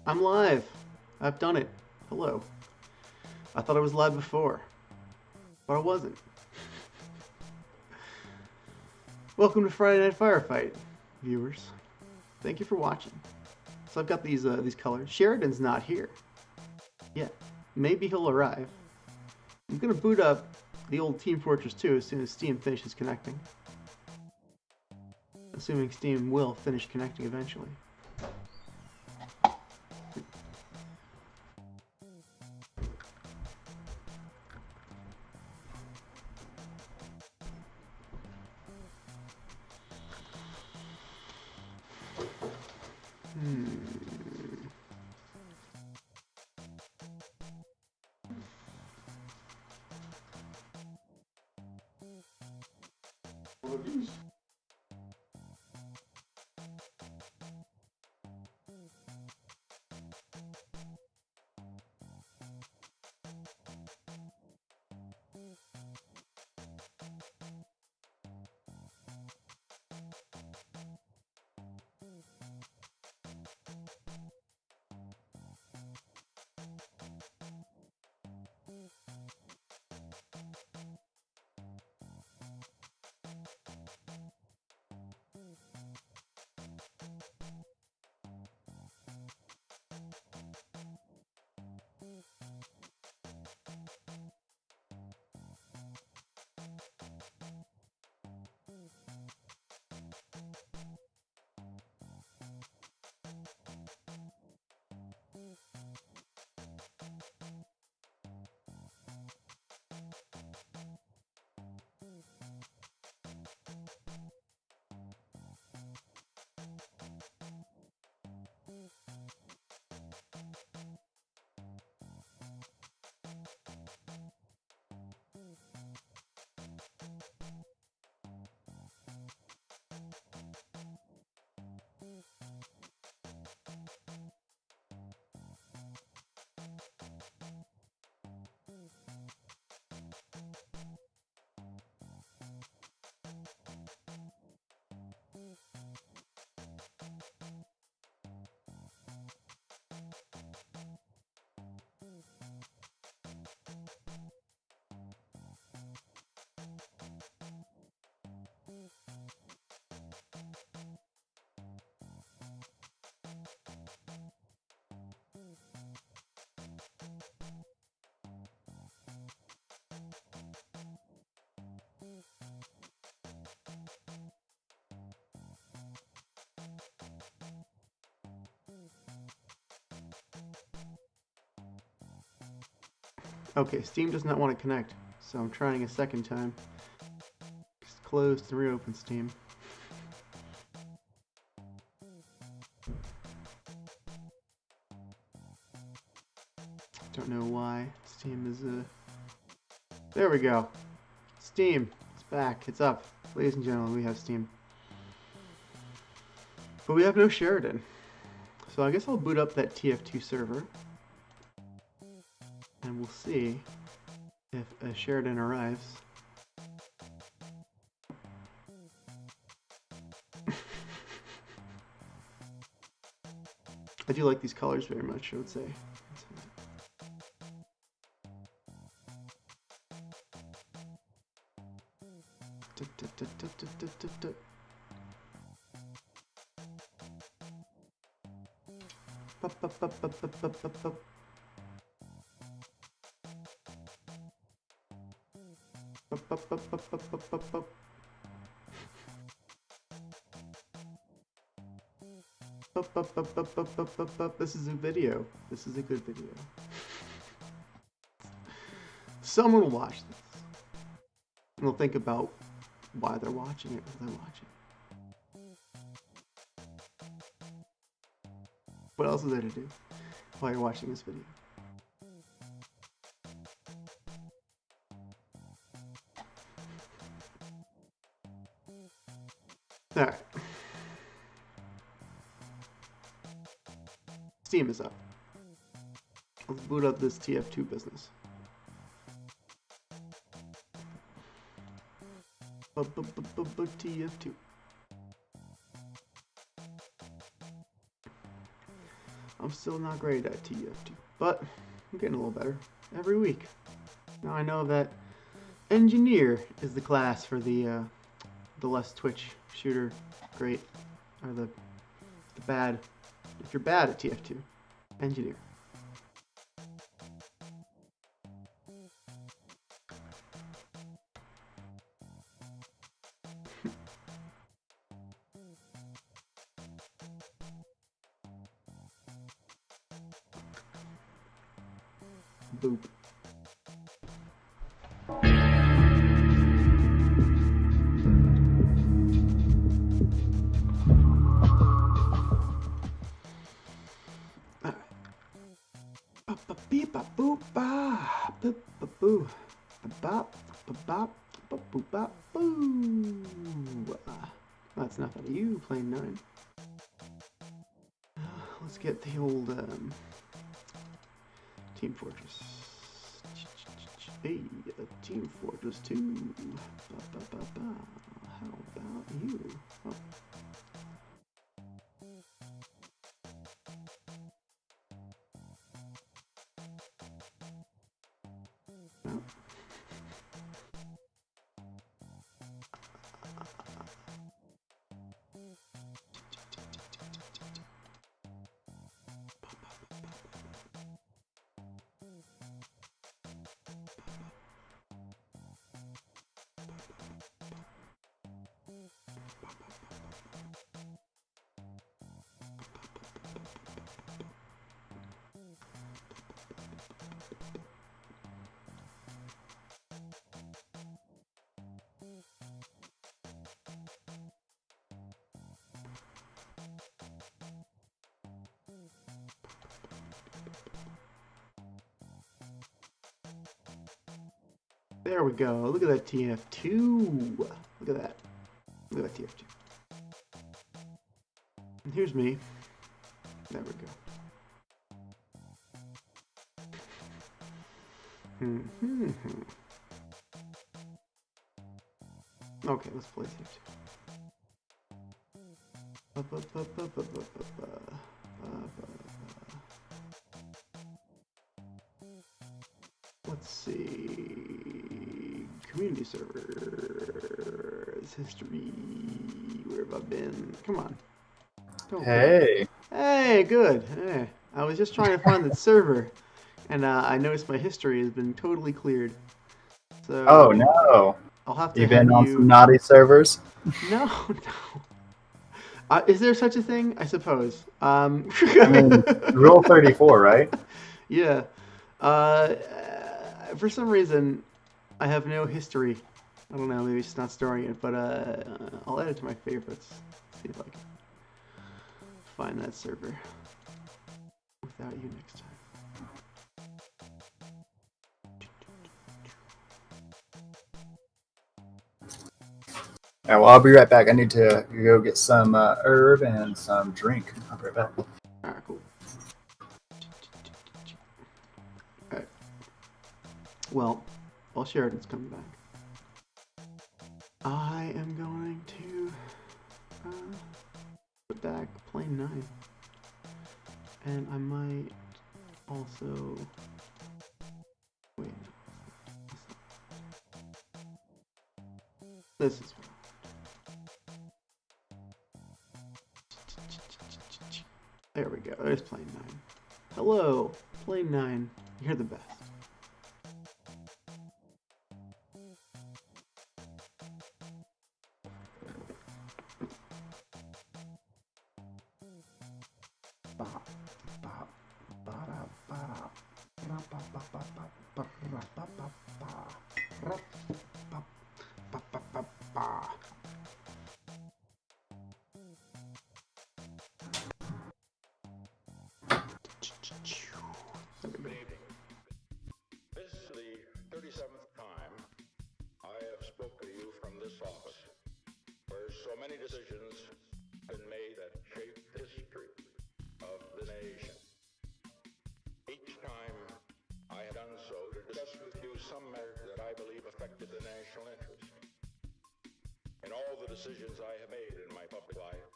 I'm live. I've done it. Hello. I thought I was live before, but I wasn't. Welcome to Friday Night Firefight, viewers. Thank you for watching. So I've got these colors. Sheridan's not here yet. Maybe he'll arrive. I'm gonna boot up the old Team Fortress 2 as soon as Steam finishes connecting. Assuming Steam will finish connecting eventually. Okay, Steam does not want to connect, so I'm trying a second time. Just closed and reopen Steam. Don't know why. Steam is There we go. Steam. It's back. It's up. Ladies and gentlemen, we have Steam. But we have no Sheridan. So I guess I'll boot up that TF2 server. And we'll see if a Sheridan arrives. I do like these colors very much, I would say. This is a video. This is a good video. Someone will watch this. And they'll think about why they're watching it, when they're watching. What else is there to do while you're watching this video? Alright. Steam is up. Let's boot up this TF2 business. TF2. I'm still not great at TF2, but I'm getting a little better every week. Now I know that Engineer is the class for the less Twitch shooter great, or the bad. If you're bad at TF2, Engineer. Boop. That's enough out of you, Plane 9. Let's get the old Team Fortress. Hey, Team Fortress 2. How about you? Oh. No. There we go. Look at that TF2. Look at that. Look at that TF2. And here's me. There we go. Okay, let's play TF2. Let's see. Community servers, history. Where have I been? Come on. Hey. Hey, good. Hey. I was just trying to find the server, and I noticed my history has been totally cleared. So. Oh no. I'll have to. You've been on some naughty servers? No, no. Is there such a thing? I suppose. I mean, Rule 34, right? Yeah. For some reason, I have no history. I don't know, maybe it's not storing it, but I'll add it to my favorites. See if I can find that server without you next time. Yeah, well, I'll be right back. I need to go get some herb and some drink. I'll be right back. Alright, cool. Alright. Well, while Sheridan's coming back, I am going to put back Plane 9. And I might also... Wait. This is what There we go. There's Plane 9. Hello, Plane 9. You're the best. This is the 37th time I have spoken to you from this office, where so many decisions have been made that shaped the history of the nation. Each time I have done so to discuss with you some matter that I believe affected the national interest. In all the decisions I have made in my public life,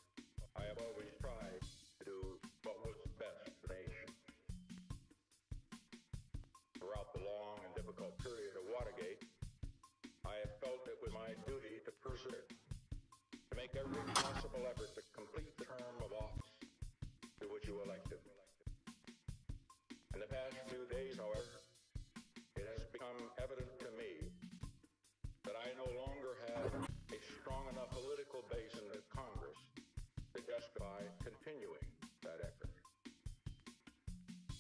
I have always tried to do what was best for the nation. make every possible effort to complete the term of office to which you elected. In the past few days, however, it has become evident to me that I no longer have a strong enough political base in the Congress to justify continuing that effort.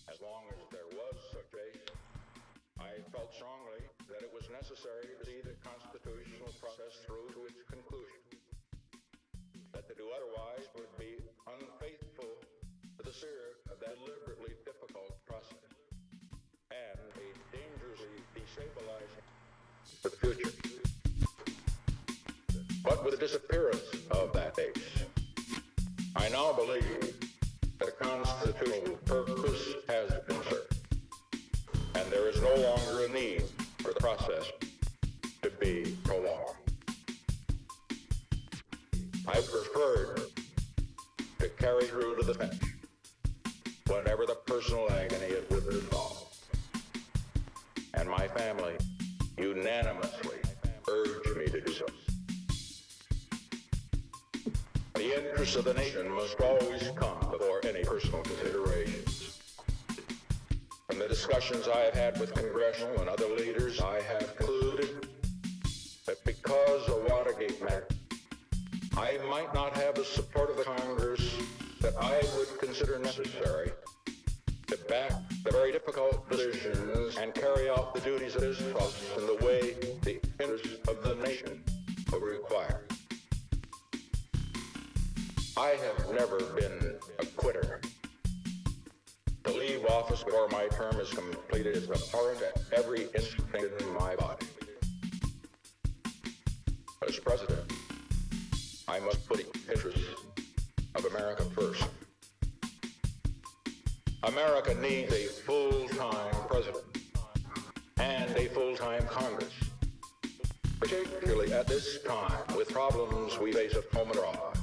As long as there was such base, I felt strongly that it was necessary to see the constitutional process through to its conclusion. That to do otherwise would be unfaithful to the spirit of that deliberately difficult process and a dangerously destabilizing for the future. But with the disappearance of that base, I now believe that a constitutional purpose has been served, and there is no longer a need for the process to be prolonged. I preferred to carry through to the finish, whatever the personal agony it would involve. And my family unanimously urged me to do so. The interests of the nation must always come before any personal considerations. From the discussions I have had with congressional and other leaders, I have concluded that because of Watergate matter, I might not have the support of the Congress that I would consider necessary to back the very difficult decisions and carry out the duties of this trust in the way the interests of the nation will require. I have never been a quitter. To leave office before my term is completed is abhorrent at every instinct in my body. As president, I must put the interests of America first. America needs a full-time president and a full-time Congress, particularly at this time with problems we face at home and abroad.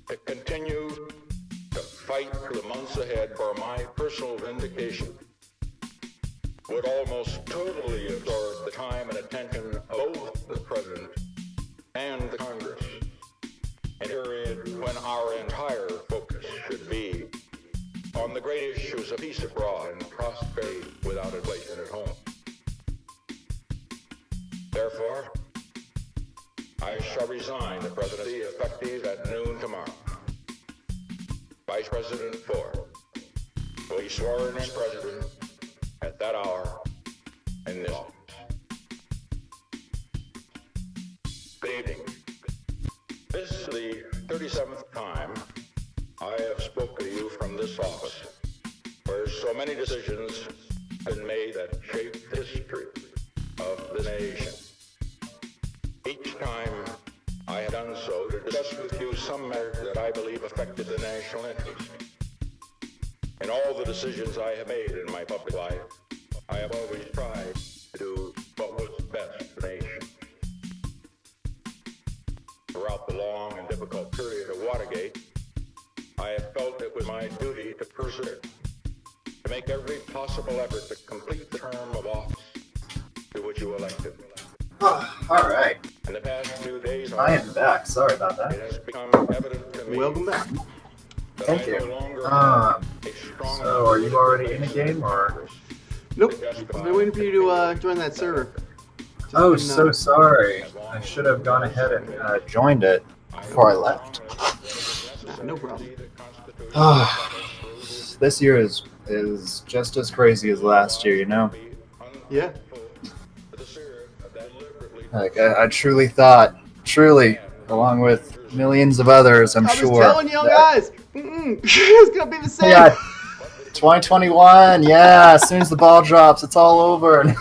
To continue to fight through the months ahead for my personal vindication would almost totally absorb the time and attention of both the President and the Congress, in a period when our entire focus should be on the great issues of peace abroad and prosperity without inflation at home. Therefore, I shall resign the presidency effective at noon tomorrow. Vice President Ford will be sworn as president at that hour in this office. Good evening. This is the 37th time I have spoken to you from this office, where so many decisions have been made that shape the history of the nation. Each time I have done so to discuss with you some matter that I believe affected the national interest. In all the decisions I have made in my public life, I have always tried to do what was best for the nation. Throughout the long and difficult period of Watergate, I have felt it was my duty to persevere, to make every possible effort to complete the term of office to which you elected. All right. In the past few days, I am back. Sorry about it that. has become evident to me. Welcome back. that Thank I you. no longer have a strong So, are you already in the game, or? Nope. I've been waiting for you to join that server. Just Oh, been, so sorry. I should have gone ahead and joined it before I left. no problem. This year is just as crazy as last year, you know? Yeah. Like, I truly thought, along with millions of others, I'm I was sure. telling you that- guys, it's gonna be the same. Yeah, 2021, yeah, as soon as the ball drops, it's all over.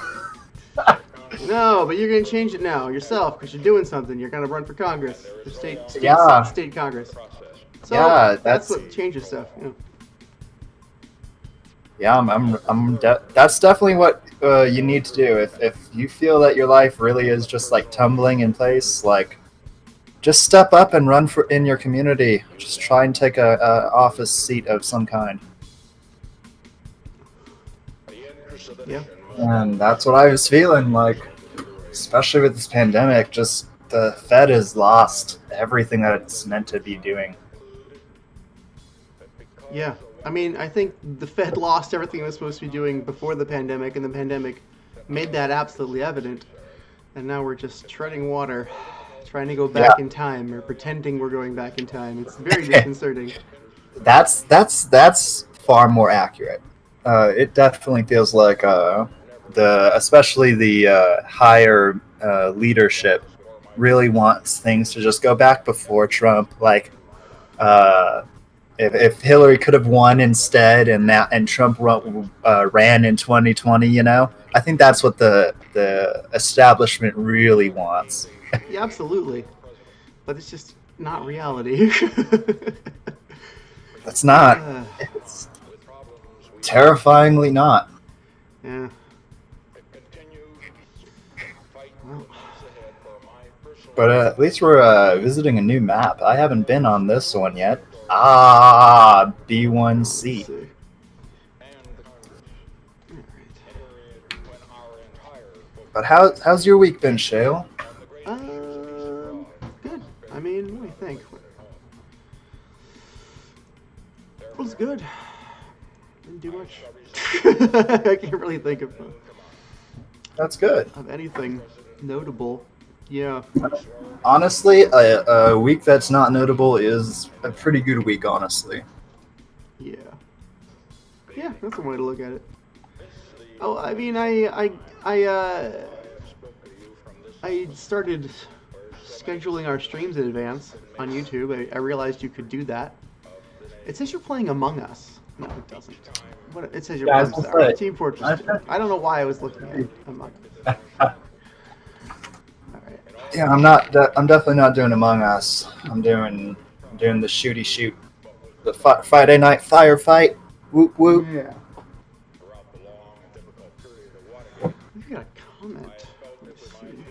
No, but you're gonna change it now yourself because you're doing something. You're gonna run for Congress, the state Congress. So Yeah, that's that's- what changes stuff. You know. Yeah, that's definitely what you need to do. If you feel that your life really is just like tumbling in place, like just step up and run in your community. Just try and take a office seat of some kind. Yeah. And that's what I was feeling like, especially with this pandemic. Just the Fed has lost everything that it's meant to be doing. Yeah. I mean, I think the Fed lost everything it was supposed to be doing before the pandemic, and the pandemic made that absolutely evident. And now we're just treading water, trying to go back in time, or pretending we're going back in time. It's very disconcerting. That's far more accurate. It definitely feels like especially the higher leadership really wants things to just go back before Trump. Like if Hillary could have won instead, and Trump ran in 2020, I think that's what the establishment really wants. Yeah, absolutely. But it's just not reality. It's not. It's terrifyingly not. Yeah. Well, But at least we're visiting a new map. I haven't been on this one yet. Ah, B1C. let's see. But how's your week been, Shale? Good. I mean, what do you think? It was good. Didn't do much. I can't really think That's good. of anything notable. Yeah. Honestly, a week that's not notable is a pretty good week, honestly. Yeah. Yeah, that's one way to look at it. Oh, I mean, I started scheduling our streams in advance on YouTube. I realized you could do that. It says you're playing Among Us. No, it doesn't. What it says you're Yeah, playing Team Fortress 2. I don't know why I was looking at Among Us. All right. Yeah, I'm definitely not doing Among Us. I'm doing the shooty shoot, the Friday night firefight. Whoop whoop. Yeah. We got a comment. Let's see.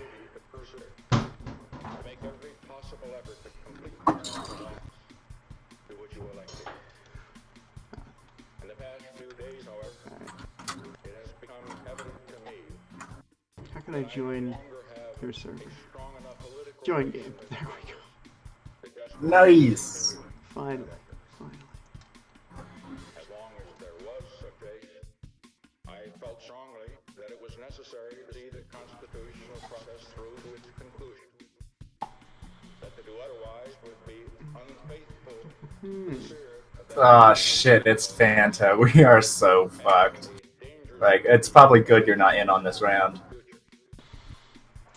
How can I join your server? Join game. There we go. Nice. Finally. As long as there was such a case, I felt strongly that it was necessary to see the constitutional process through to its conclusion. That to do otherwise would be unfaithful to the spirit of that Ah, shit, it's Fanta. We are so fucked. Like, it's probably good you're not in on this round.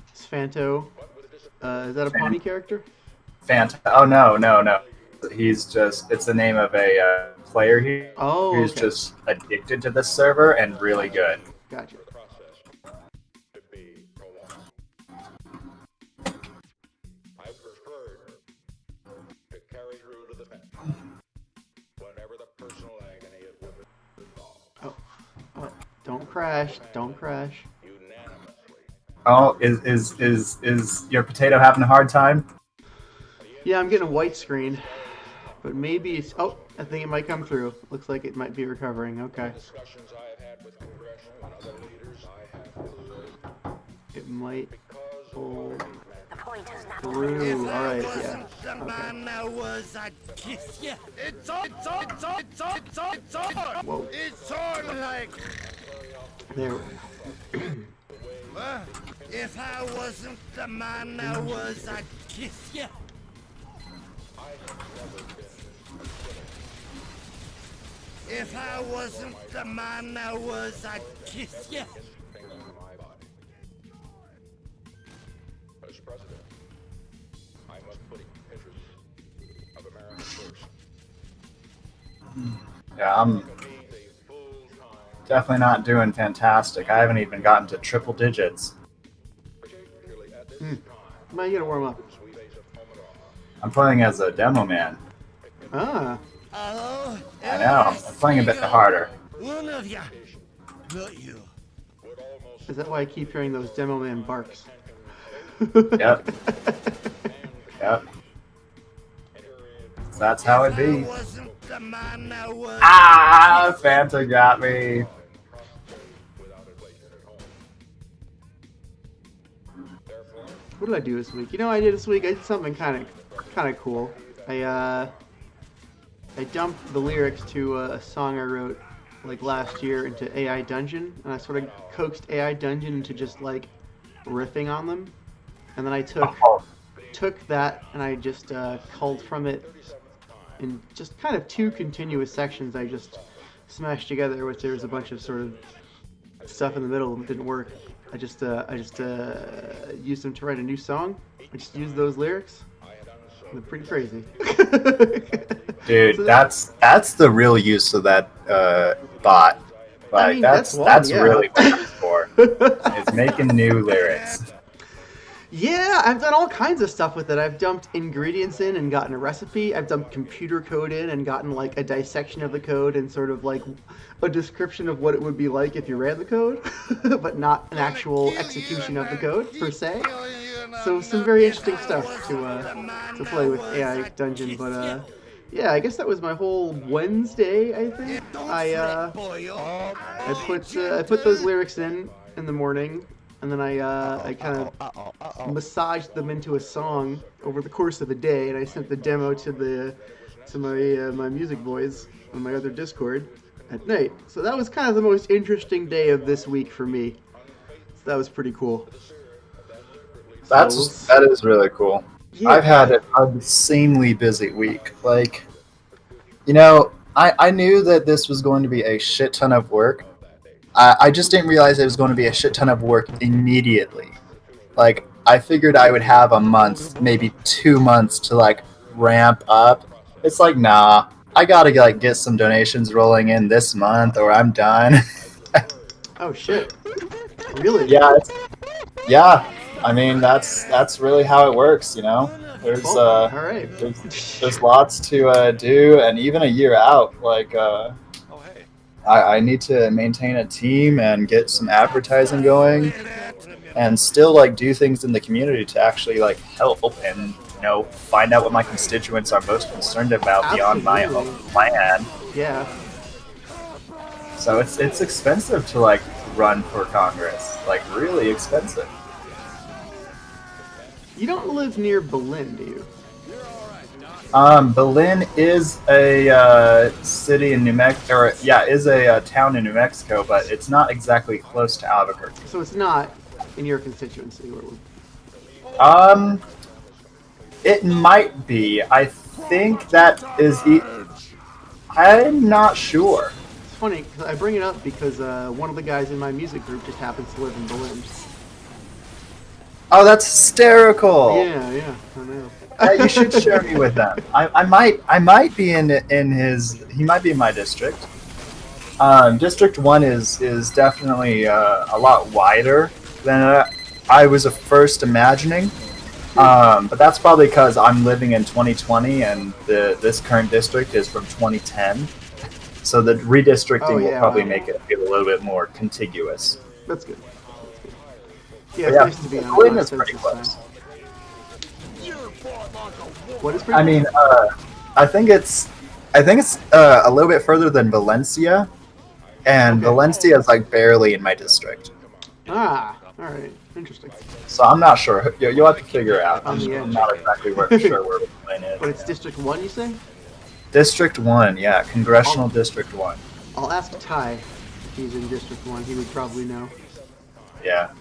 It's Fanto. Is that a pony character? Fanta. Oh, no. It's the name of a player here Oh, who's okay. just addicted to this server and really good. Gotcha. process to be prolonged. I preferred to carry through to the finish, whatever the personal agony it would involve. Oh, don't crash. Don't crash. Unanimously. Oh, is your potato having a hard time? Yeah, I'm getting a white screen. But maybe it's... Oh, I think it might come through. Looks like it might be recovering. Okay. Discussions I have had with congressional and other leaders, I have concluded It might pull The point is not through. Alright, yeah. The Okay. man I was, I'd kiss you. It's on. Whoa. It's on like. There we go. If I wasn't the man I was, I'd kiss you. If I wasn't the man I was, I'd kiss you. finger on my body. As president, I must put the interests of America first. Yeah, I'm It means a full-time, definitely not doing fantastic. I haven't even gotten to triple digits. particularly at this time, Might get to warm up. we face a moment I'm playing as a demo man. Ah. Hello? I know. I'm playing a bit harder. One of ya. Not you. Is that why I keep hearing those demo man barks? Yep. Yep. That's how it I be. wasn't the man I was. Ah, Fanta got me. without inflation at home. Therefore, what did I do this week? You know what I did this week? I did something kind of cool. I dumped the lyrics to a song I wrote like last year into AI Dungeon, and I sort of coaxed AI Dungeon into just like riffing on them, and then I took that and I just culled from it in just kind of two continuous sections. I just smashed together, which there was a bunch of sort of stuff in the middle that didn't work. I just used them to write a new song. I just used those lyrics. They're pretty crazy. Dude, So that's the real use of that bot. Like, I mean, that's yeah. really what it's for. It's making new lyrics. Yeah, I've done all kinds of stuff with it. I've dumped ingredients in and gotten a recipe. I've dumped computer code in and gotten like a dissection of the code and sort of like a description of what it would be like if you ran the code, but not an actual execution of the code per se. So some very interesting stuff to play with AI Dungeon. But yeah, I guess that was my whole Wednesday. I think I put those lyrics in the morning. And then I kind of massaged them into a song over the course of a day, and I sent the demo to my music boys on my other Discord at night. So that was kind of the most interesting day of this week for me. So that was pretty cool. That is really cool. Yeah. I've had an insanely busy week. Like, you know, I knew that this was going to be a shit ton of work. I just didn't realize it was going to be a shit ton of work immediately. Like, I figured I would have a month, maybe 2 months to like ramp up. It's like, nah, I gotta like get some donations rolling in this month or I'm done. Oh shit! Really? Yeah, yeah. I mean, that's really how it works, you know. There's all right. there's lots to do, and even a year out, like. I need to maintain a team and get some advertising going and still like do things in the community to actually like help and, you know, find out what my constituents are most concerned about beyond my own plan. Yeah. So it's expensive to like run for Congress, like really expensive. You don't live near Berlin, do you? Berlin is a city in New Mexico, or yeah, is a town in New Mexico, but it's not exactly close to Albuquerque. So it's not in your constituency. It might be. I think that is. I'm not sure. It's funny because I bring it up because one of the guys in my music group just happens to live in Berlin. Oh, that's hysterical! Yeah, I know. You should share me with them. I might be in his. He might be in my district. District 1 is definitely a lot wider than I was at first imagining. But that's probably because I'm living in 2020 and this current district is from 2010. So the redistricting will probably make it feel a little bit more contiguous. That's good. Yeah, it's nice to be on Berlin is pretty close. What is pretty I mean, I think it's a little bit further than Valencia, and Valencia is like barely in my district. Ah, all right, interesting. So I'm not sure. You'll have to figure it out. On the I'm edge. not exactly sure where Berlin is. But it's District 1, you say? District 1, yeah, Congressional District 1. I'll ask Ty if he's in District 1. He would probably know. Yeah.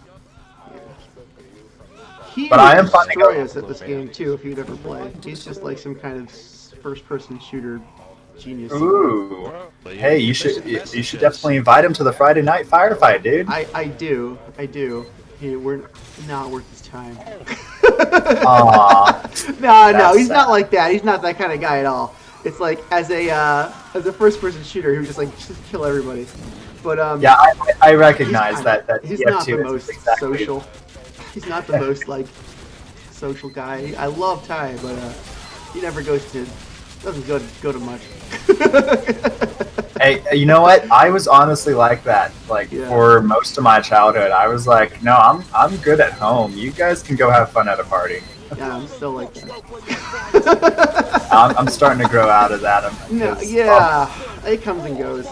He But would I am finding destroy out- us at this game too if he'd ever play. He's just like some kind of first-person shooter genius. Ooh. Hey, you should definitely invite him to the Friday night firefight, dude. I do. We're not worth his time. Aww. No, he's sad. not like that. He's not that kind of guy at all. It's like as a first-person shooter, he would just kill everybody. But Yeah, I recognize that he's TF2 not the is most exactly- social. He's not the most social guy. I love Ty, but he never doesn't go to much. Hey, you know what? I was honestly like that. For most of my childhood, I was like, no, I'm good at home. You guys can go have fun at a party. Yeah, I'm still like that. I'm starting to grow out of that. It comes and goes.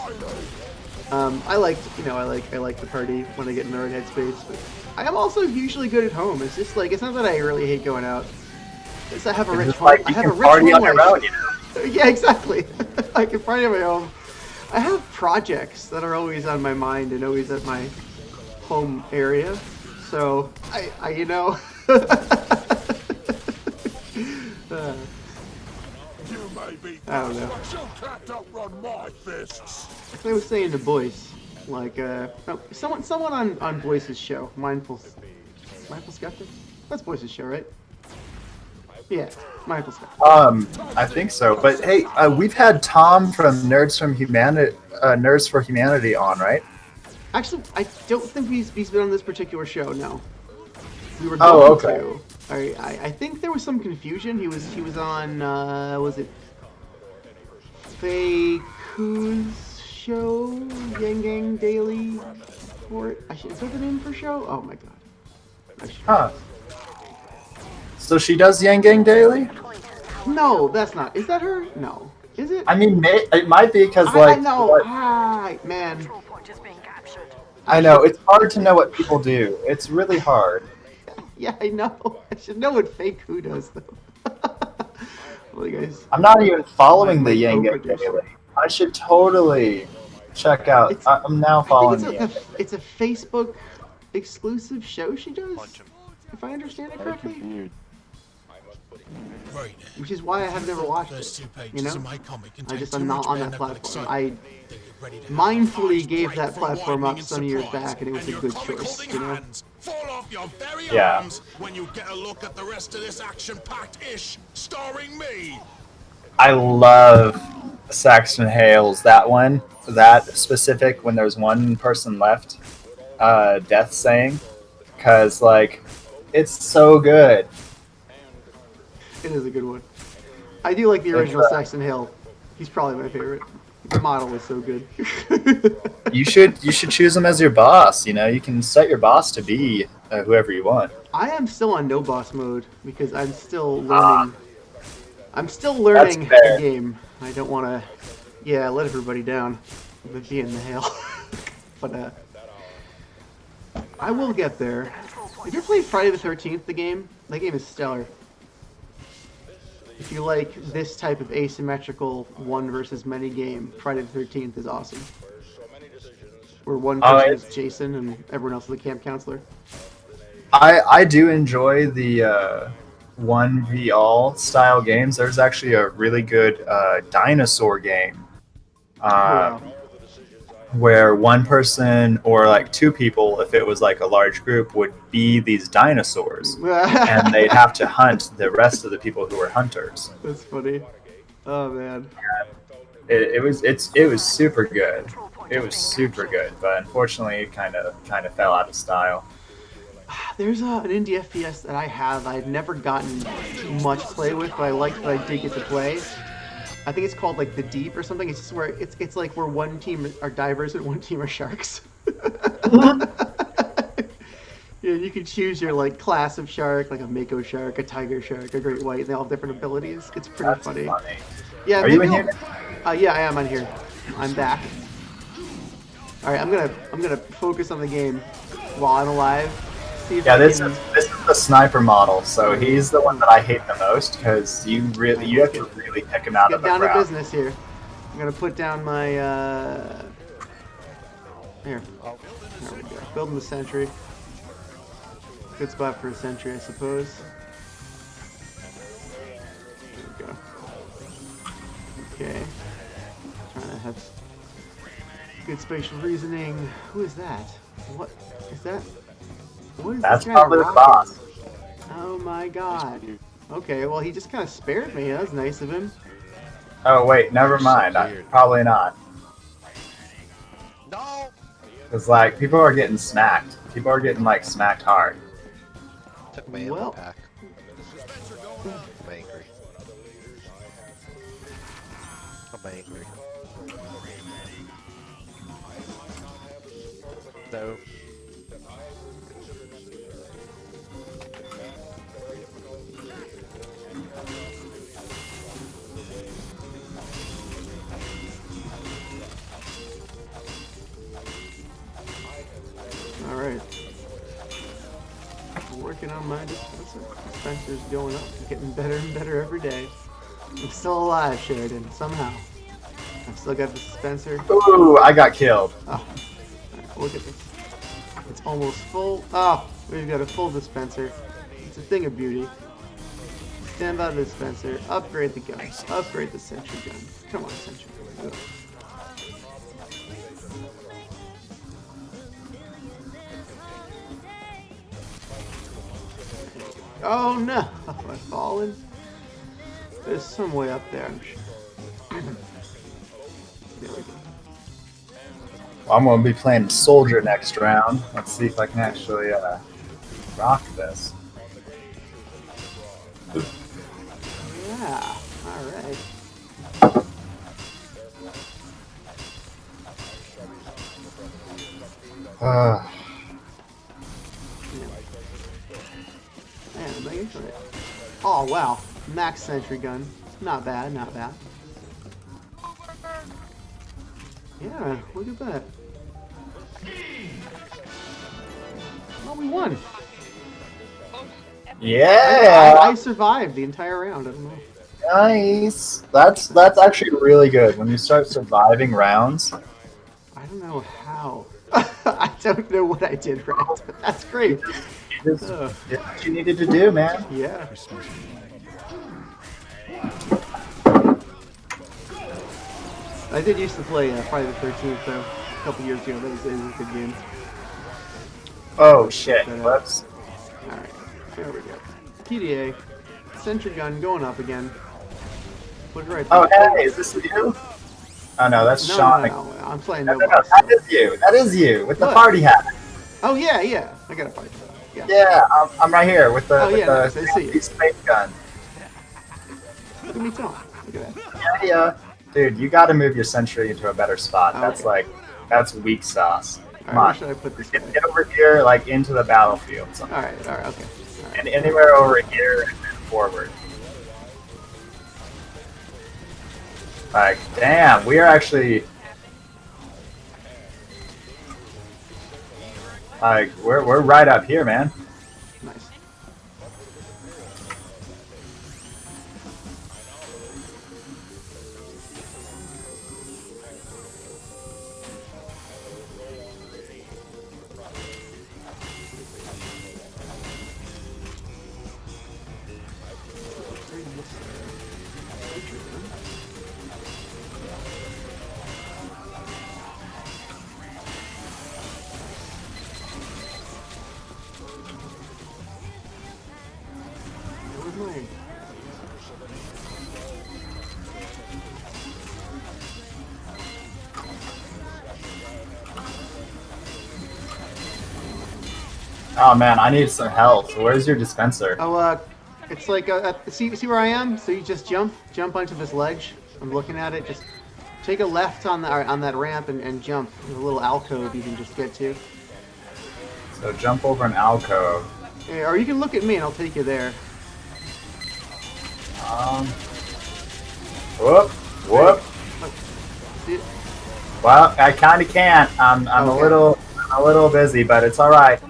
I like the party when I get in the right headspace, but I am also usually good at home. It's just like, it's not that I really hate going out. It's I have a It's rich just home. like I you have can a rich party home on your life. own, you know? Yeah, exactly. I can party on my own. I have projects that are always on my mind and always at my home area. So I you know. I don't know. Like I was saying to Boyce, like someone on Boyce's show, Mindful Skeptic. That's Boyce's show, right? Yeah, Mindful Skeptic. I think so. But hey, we've had Tom from Nerds for Humanity on, right? Actually, I don't think he's been on this particular show. No, we were Oh, going okay. to. I think there was some confusion. He was on was it Faye Ku's show, Yang Gang Daily? Is that the name for show? Oh my god. Huh. So she does Yang Gang Daily? No, that's not. Is that her? No. Is it? I mean, it might be because, I like, know. what- Hi, man. I know, it's hard to know what people do. It's really hard. Yeah, I know. I should know what Fake Who does, though. Well, you guys. I'm not even following My the Yang Gang co-producer. Daily. I should totally check out. It's- I'm now I following think the it's it's a Facebook exclusive show she does, if I understand it correctly. Right. Which is why I have never watched First it. two pages You know, of my comic I contain just too am not much on bare that knuckle platform. excitement I that you're ready to have mindfully eyes gave break that from platform up widening some years surprise, back, and it was a your good comic choice. holding You know. hands fall off your very Yeah. arms when you get a look at the rest of this action-packed ish starring me. I love Saxon Hales. That one, that specific, when there's one person left, Death saying, because, like, it's so good. It is a good one. I do like the original Saxon Hill. He's probably my favorite. The model was so good. You should choose him as your boss. You know, you can set your boss to be whoever you want. I am still on no boss mode because I'm still learning. I'm still learning That's fair. the game. I don't want to, let everybody down with being the hell. But I will get there. If you played Friday the 13th, the game, that game is stellar. If you like this type of asymmetrical one versus many game, Friday the 13th is awesome. Where one person is Jason and everyone else is the camp counselor. I do enjoy the 1v all style games. There's actually a really good dinosaur game Wow. where one person or like two people, if it was like a large group, would be these dinosaurs, and they'd have to hunt the rest of the people who were hunters. That's funny. Oh man. It was super good. It was super good, but unfortunately, it kind of fell out of style. There's an indie FPS that I have. I've never gotten much play with, but I like that I did get to play. I think it's called like The Deep or something. It's just where it's like where one team are divers and one team are sharks. Yeah, you can choose your like class of shark, like a mako shark, a tiger shark, a great white, and they all have different abilities. It's pretty That's funny. funny. Yeah, Are you maybe in here? yeah, I am on here. I'm back. All right, I'm gonna focus on the game while I'm alive. See if Yeah, I this can- is the sniper model, so he's the one that I hate the most because you have to really pick him out of Get the down to crowd. business here. I'm gonna put down my here. There we go. Building the sentry. Good spot for a sentry, I suppose. There we go. Okay. Trying to have good spatial reasoning. Who is that? What is that? What is That's this guy probably the rocking? boss. Oh my god. Okay, well he just kind of spared me. That was nice of him. Oh wait, never mind. Probably not. No. Because like people are getting smacked. People are getting like smacked hard. Took my Well. ammo pack. I'm angry. I'm angry. No. All right. working on my dispenser. Dispenser's going up, getting better and better every day. I'm still alive, Sheridan, somehow. I've still got the dispenser. Ooh, I got killed. Oh, look at this. It's almost full. Oh, we've got a full dispenser. It's a thing of beauty. Stand by the dispenser. Upgrade the gun. Upgrade the sentry gun. Come on, sentry gun. Ugh. Oh no! Have I fallen? There's some way up there, I'm sure. There we go. I'm going to be playing soldier next round. Let's see if I can actually rock this. Yeah, alright. Man, I'm making it. Oh wow, max sentry gun. Not bad, not bad. Yeah, look at that. Oh, we won. Yeah, I survived the entire round. I don't know. nice. That's actually really good when you start surviving rounds. I don't know how. I don't know what I did right, but that's great. You just did what you needed to do, man. Yeah. I did used to play Friday the 13th though, a couple years ago. That was a good game. Oh shit! Whoops. Alright, there we go. PDA. Sentry gun going up again. Put it right there. Oh hey, is this you? Oh no, that's No, Sean. no, I'm playing No, no no, boss. that is you. That is you with the What? party hat. Oh yeah, yeah. I got a fight. Yeah. Yeah, I'm right here with the, Oh, yeah, nice, I see you. space gun. Look at me talk. Look at that. Yeah. Dude, you got to move your sentry into a better spot. That's Okay. that's weak sauce. Come Alright, where on, should I put this guy? get over here, like into the battlefield. Alright, okay. Alright. And anywhere over here and then forward. Like, damn, we are actually like we're right up here, man. Nice. Where's my... Oh man, I need some health. Where's your dispenser? Oh, it's like, see where I am? So you just jump onto this ledge. I'm looking at it. Just take a left on that ramp and jump. There's a little alcove you can just get to. So jump over an alcove. Yeah, or you can look at me and I'll take you there. Whoop, whoop. See it? Well, I kind of can't. I'm Okay. a little busy, but it's all right.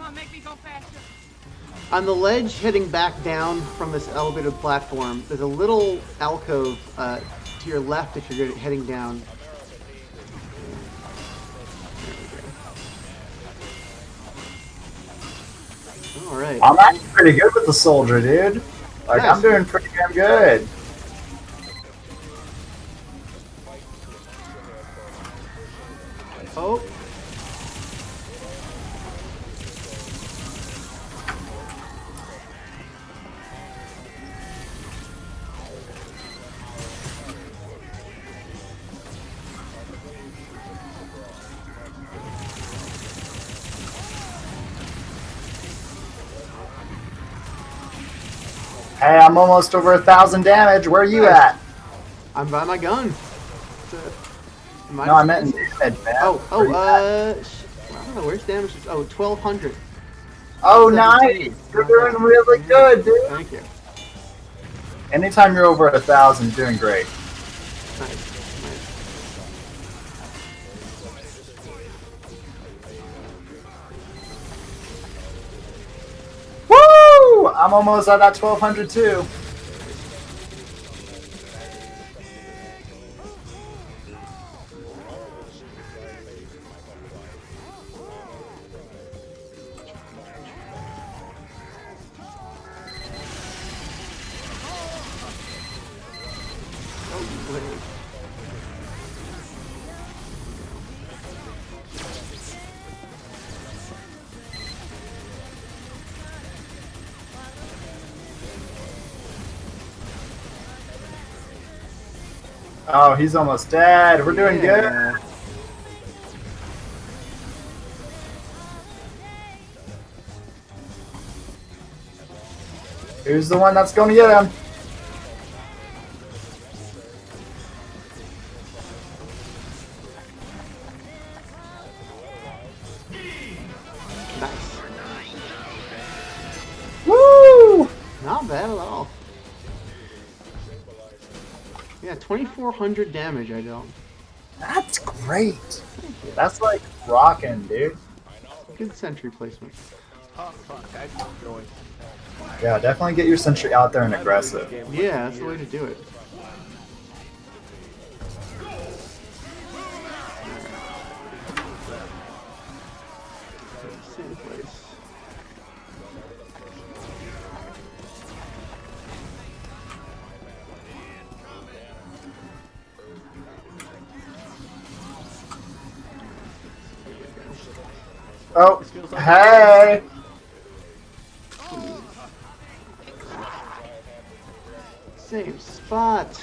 On the ledge heading back down from this elevated platform, there's a little alcove to your left if you're heading down. Alright. I'm actually pretty good with the soldier, dude. Like, Nice. I'm doing pretty damn good. Oh. Hey, I'm almost over 1,000 damage. Where are you Nice. at? I'm by my gun. No, I meant in damage, man. Oh, Where you at? I don't know, where's damage? Oh, 1,200. Oh, 17. nice. You're doing really good, dude. Thank you. Anytime you're over 1,000, you're doing great. Nice. Nice. Woo! I'm almost at that 1200 too. Oh, wait. Oh, he's almost dead. We're doing Yeah. good. Who's the one that's going to get him? Nice. Woo! Not bad at all. Yeah, 2,400 damage, I don't. That's great. That's like rocking, dude. Good sentry placement. Oh fuck, I'm going. Yeah, definitely get your sentry out there and aggressive. Yeah, that's the way to do it. Same place. Oh, hey! Same spot.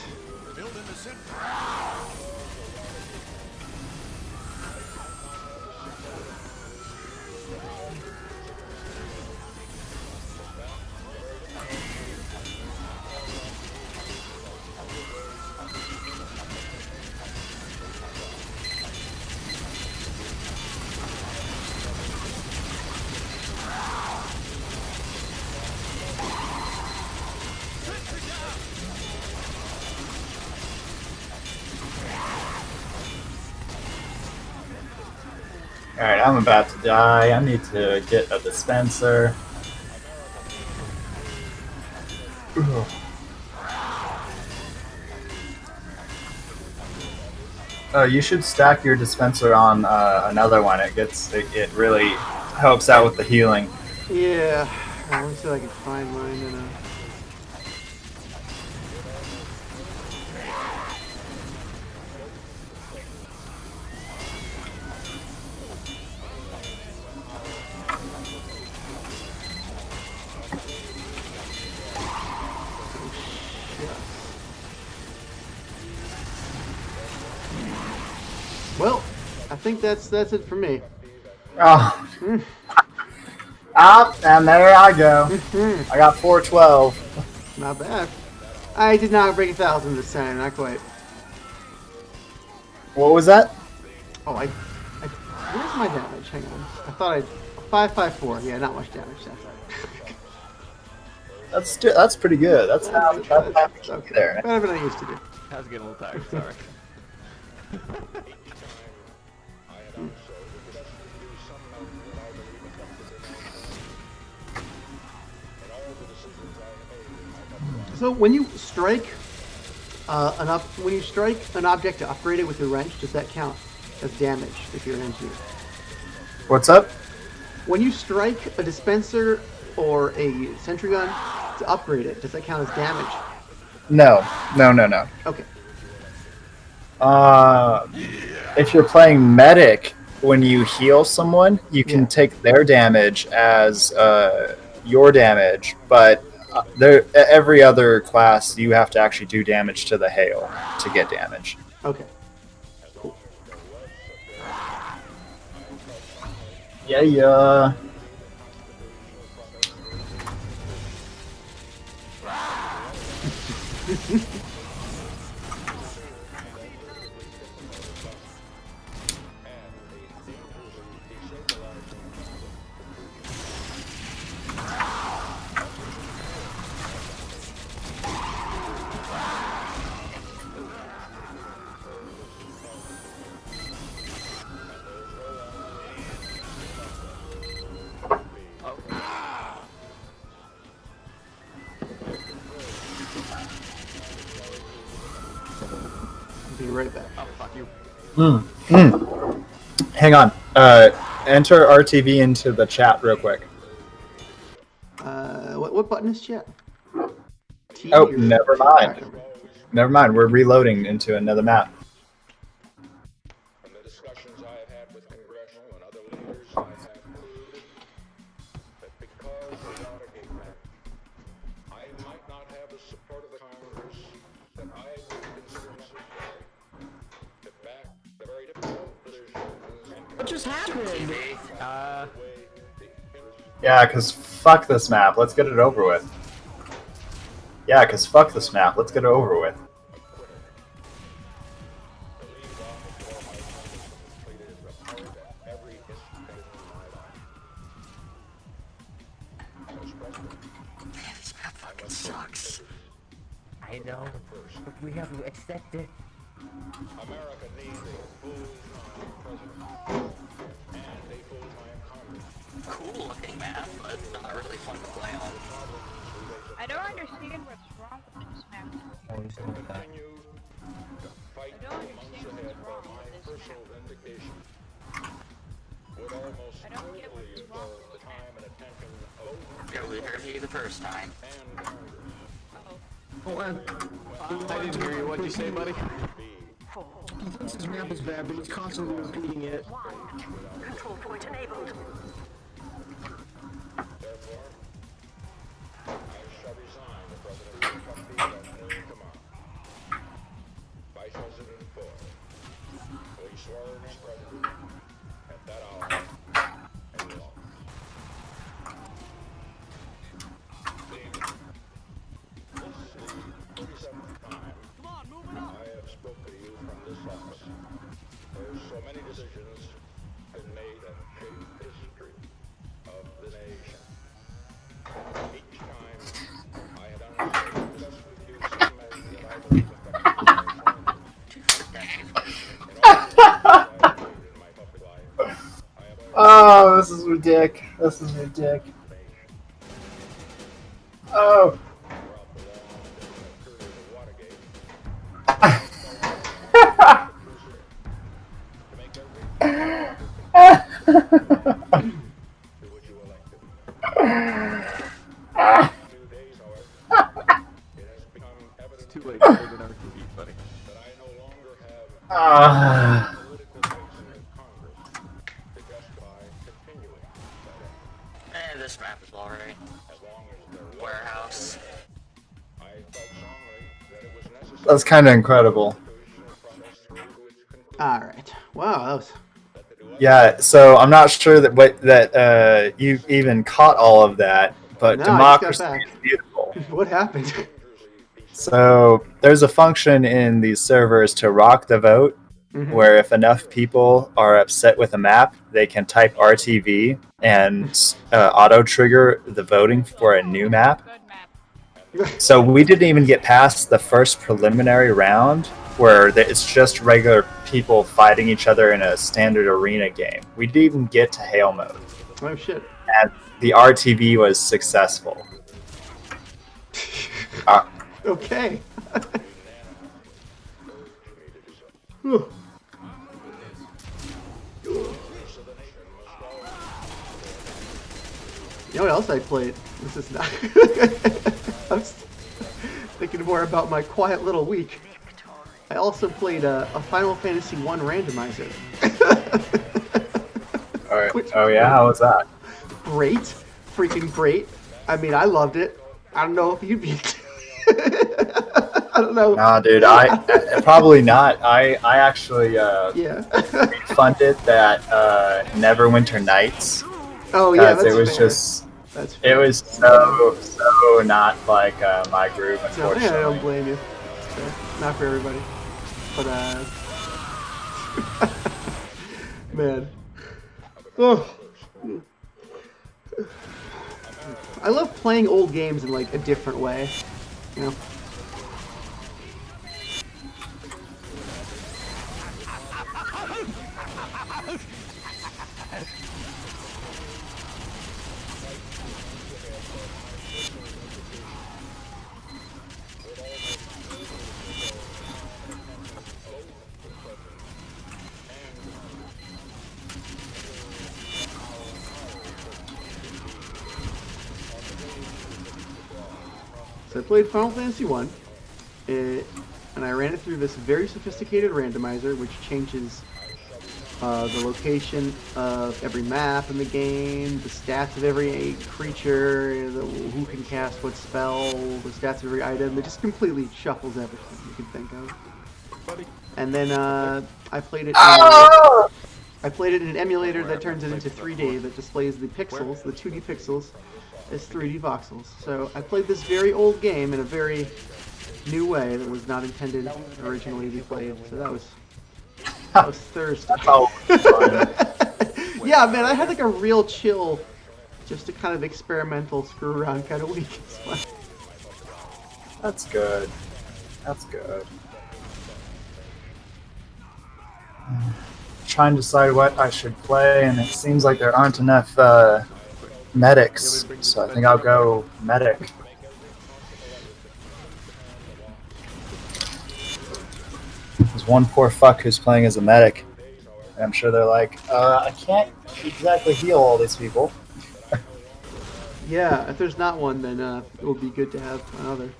Alright, I'm about to die. I need to get a dispenser. Ugh. Oh, you should stack your dispenser on another one. It really helps out with the healing. Yeah, let me see if I can find mine in a... Well, I think that's it for me. Oh. Mm. And there I go. I got 412. Not bad. I did not break 1,000 this time, not quite. What was that? Oh, where's my damage? Hang on. I thought 554. Yeah, not much damage. That's right. That's pretty good. That's half Okay. there. Better than I used to do. I was getting a little tired, sorry. So when you strike when you strike an object to upgrade it with your wrench, does that count as damage if you're an engineer? What's up? When you strike a dispenser or a sentry gun to upgrade it, does that count as damage? No. Okay. If you're playing medic, when you heal someone, you can take their damage as your damage, but every other class you have to actually do damage to the hail to get damage. Okay. Cool. Yeah. Be right back. Oh, fuck you. Hang on. Enter RTV into the chat real quick. What button is chat? T Oh, or never T? mind. Alright, Never mind. We're reloading into another map. From the discussions I have had with congressional and other leaders, I have concluded that because of the Watergate matter, I might not have the support of the Congress that I would consider necessary to back the very difficult decisions and What just happened? Yeah, because fuck this map. Let's get it over with. Yeah, because fuck this map. Let's get it over with. This map fucking sucks. I know, but we have to accept it. America needs a full-time president and a full-time Congress. Cool looking map, but it's not really fun to play on. I don't understand what's wrong with this map. Continue to fight I don't the months understand ahead what's for wrong my with this personal vindication. Would almost I don't get totally what's wrong absorb with the time and attention of Yeah, we heard you the first time. and Congress. I didn't hear you. What'd you say, buddy? He thinks his map is bad, but he's constantly repeating it. Control point enabled. Therefore, I shall resign the presidency of the company at noon tomorrow. Vice President Ford will be sworn as president at that hour in the office. Being this the 37th time I have spoken to you from this office. There's so many decisions been made that shape the history of the nation. Each time I have done so, just with you some measure that I believe affected the nation. In all the years I have made in my public life, I have always Oh, this is ridiculous. This is ridiculous. Oh. throughout the long and difficult period of Watergate to make every to which you elected. 2 days, however, it has become evident Too late to put in our TV, buddy. that I no longer have Ah. political basis in Congress to justify continuing that effort. This map is alright. As long as there was Warehouse. I felt strongly that it was necessary That's kind of incredible. to process through to its conclusion. Alright. Wow, that was... Yeah, so I'm not sure that you even caught all of that, but No, I just democracy got is back. beautiful. What happened? So there's a function in these servers to rock the vote, where if enough people are upset with a map, they can type RTV and auto trigger the voting for a new map. Good map. So we didn't even get past the first preliminary round where it's just regular people fighting each other in a standard arena game. We didn't even get to hail mode. Oh shit. And the RTV was successful. Okay. Whew. You know what else I played? This is not. I'm thinking more about my quiet little week. I also played a Final Fantasy 1 randomizer. All right. Oh yeah, how was that? Great, freaking great. I mean, I loved it. I don't know if you'd be. I don't know. Nah, dude, I probably not. I actually Yeah. funded that Neverwinter Nights. Oh yeah, Because that's it was fair. just, That's it fair. was so not like my groove, No, yeah, I don't unfortunately. blame you. Fair. Not for everybody. But man. Oh. I love playing old games in like a different way. You know? So I played Final Fantasy 1, and I ran it through this very sophisticated randomizer, which changes the location of every map in the game, the stats of every creature, who can cast what spell, the stats of every item. It just completely shuffles everything you can think of. And then I played it. I played it in an emulator that turns it into 3D, that displays the pixels, the 2D pixels, as 3D voxels. So I played this very old game in a very new way that was not intended originally to be played. So that was Thursday. Yeah, man, I had like a real chill, just a kind of experimental screw around kind of week. It's fun. That's good. That's good. Trying to decide what I should play, and it seems like there aren't enough medics, so I think I'll go medic. There's one poor fuck who's playing as a medic, and I'm sure they're like, I can't exactly heal all these people. Yeah, if there's not one, then it would be good to have another.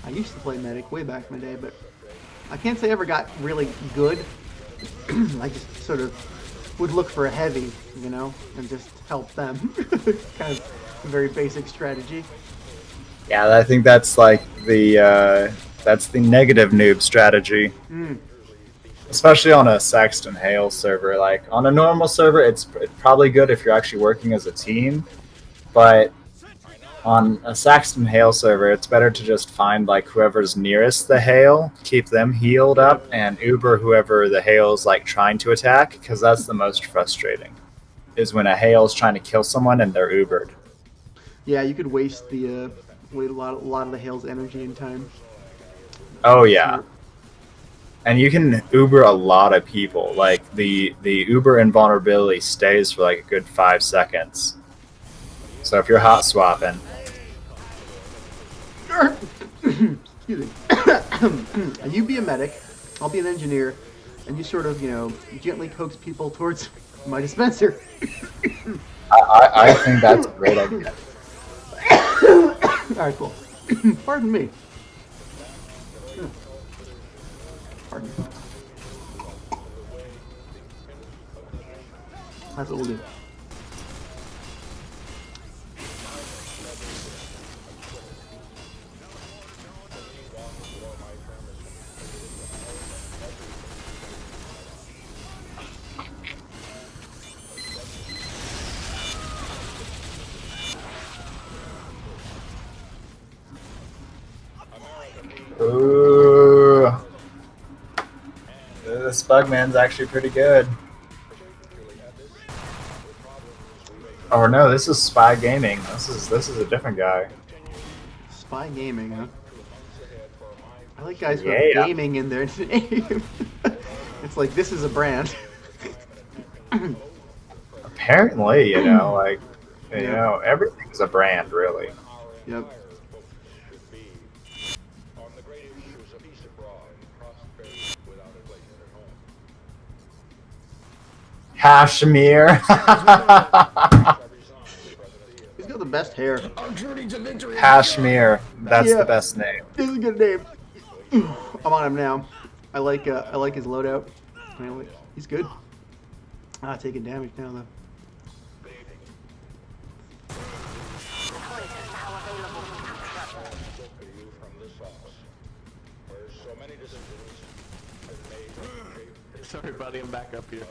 I used to play medic way back in the day, but I can't say I ever got really good. I just sort of would look for a heavy, you know, and just help them. Kind of a very basic strategy. Yeah, I think that's like the negative noob strategy. Especially on a Saxton Hale server. Like on a normal server, it's probably good if you're actually working as a team, but on a Saxton Hale server, it's better to just find like whoever's nearest the Hale, keep them healed up, and Uber whoever the Hale's like trying to attack, because that's the most frustrating. Is when a Hale's trying to kill someone and they're Ubered. Yeah, you could waste a lot of the Hale's energy and time. Oh yeah. And you can Uber a lot of people. Like the Uber invulnerability stays for like a good 5 seconds. So if you're hot swapping. Excuse me. And you be a medic, I'll be an engineer, and you sort of, you know, gently coax people towards my dispenser. I think that's a great idea. Alright, cool. Pardon me. Pardon me. That's what we'll do. Ooh. This Bugman's actually pretty good. Oh no, this is Spy Gaming. This is a different guy. Spy Gaming, huh? I like guys who have gaming in their name. It's like, this is a brand. Apparently, you know, like, you know, everything's a brand, really. Yep. Kashmir. He's got the best hair. Kashmir. That's the best name. This is a good name. I'm on him now. I like his loadout. He's good. Taking damage now though. Sorry, buddy, I'm back up here.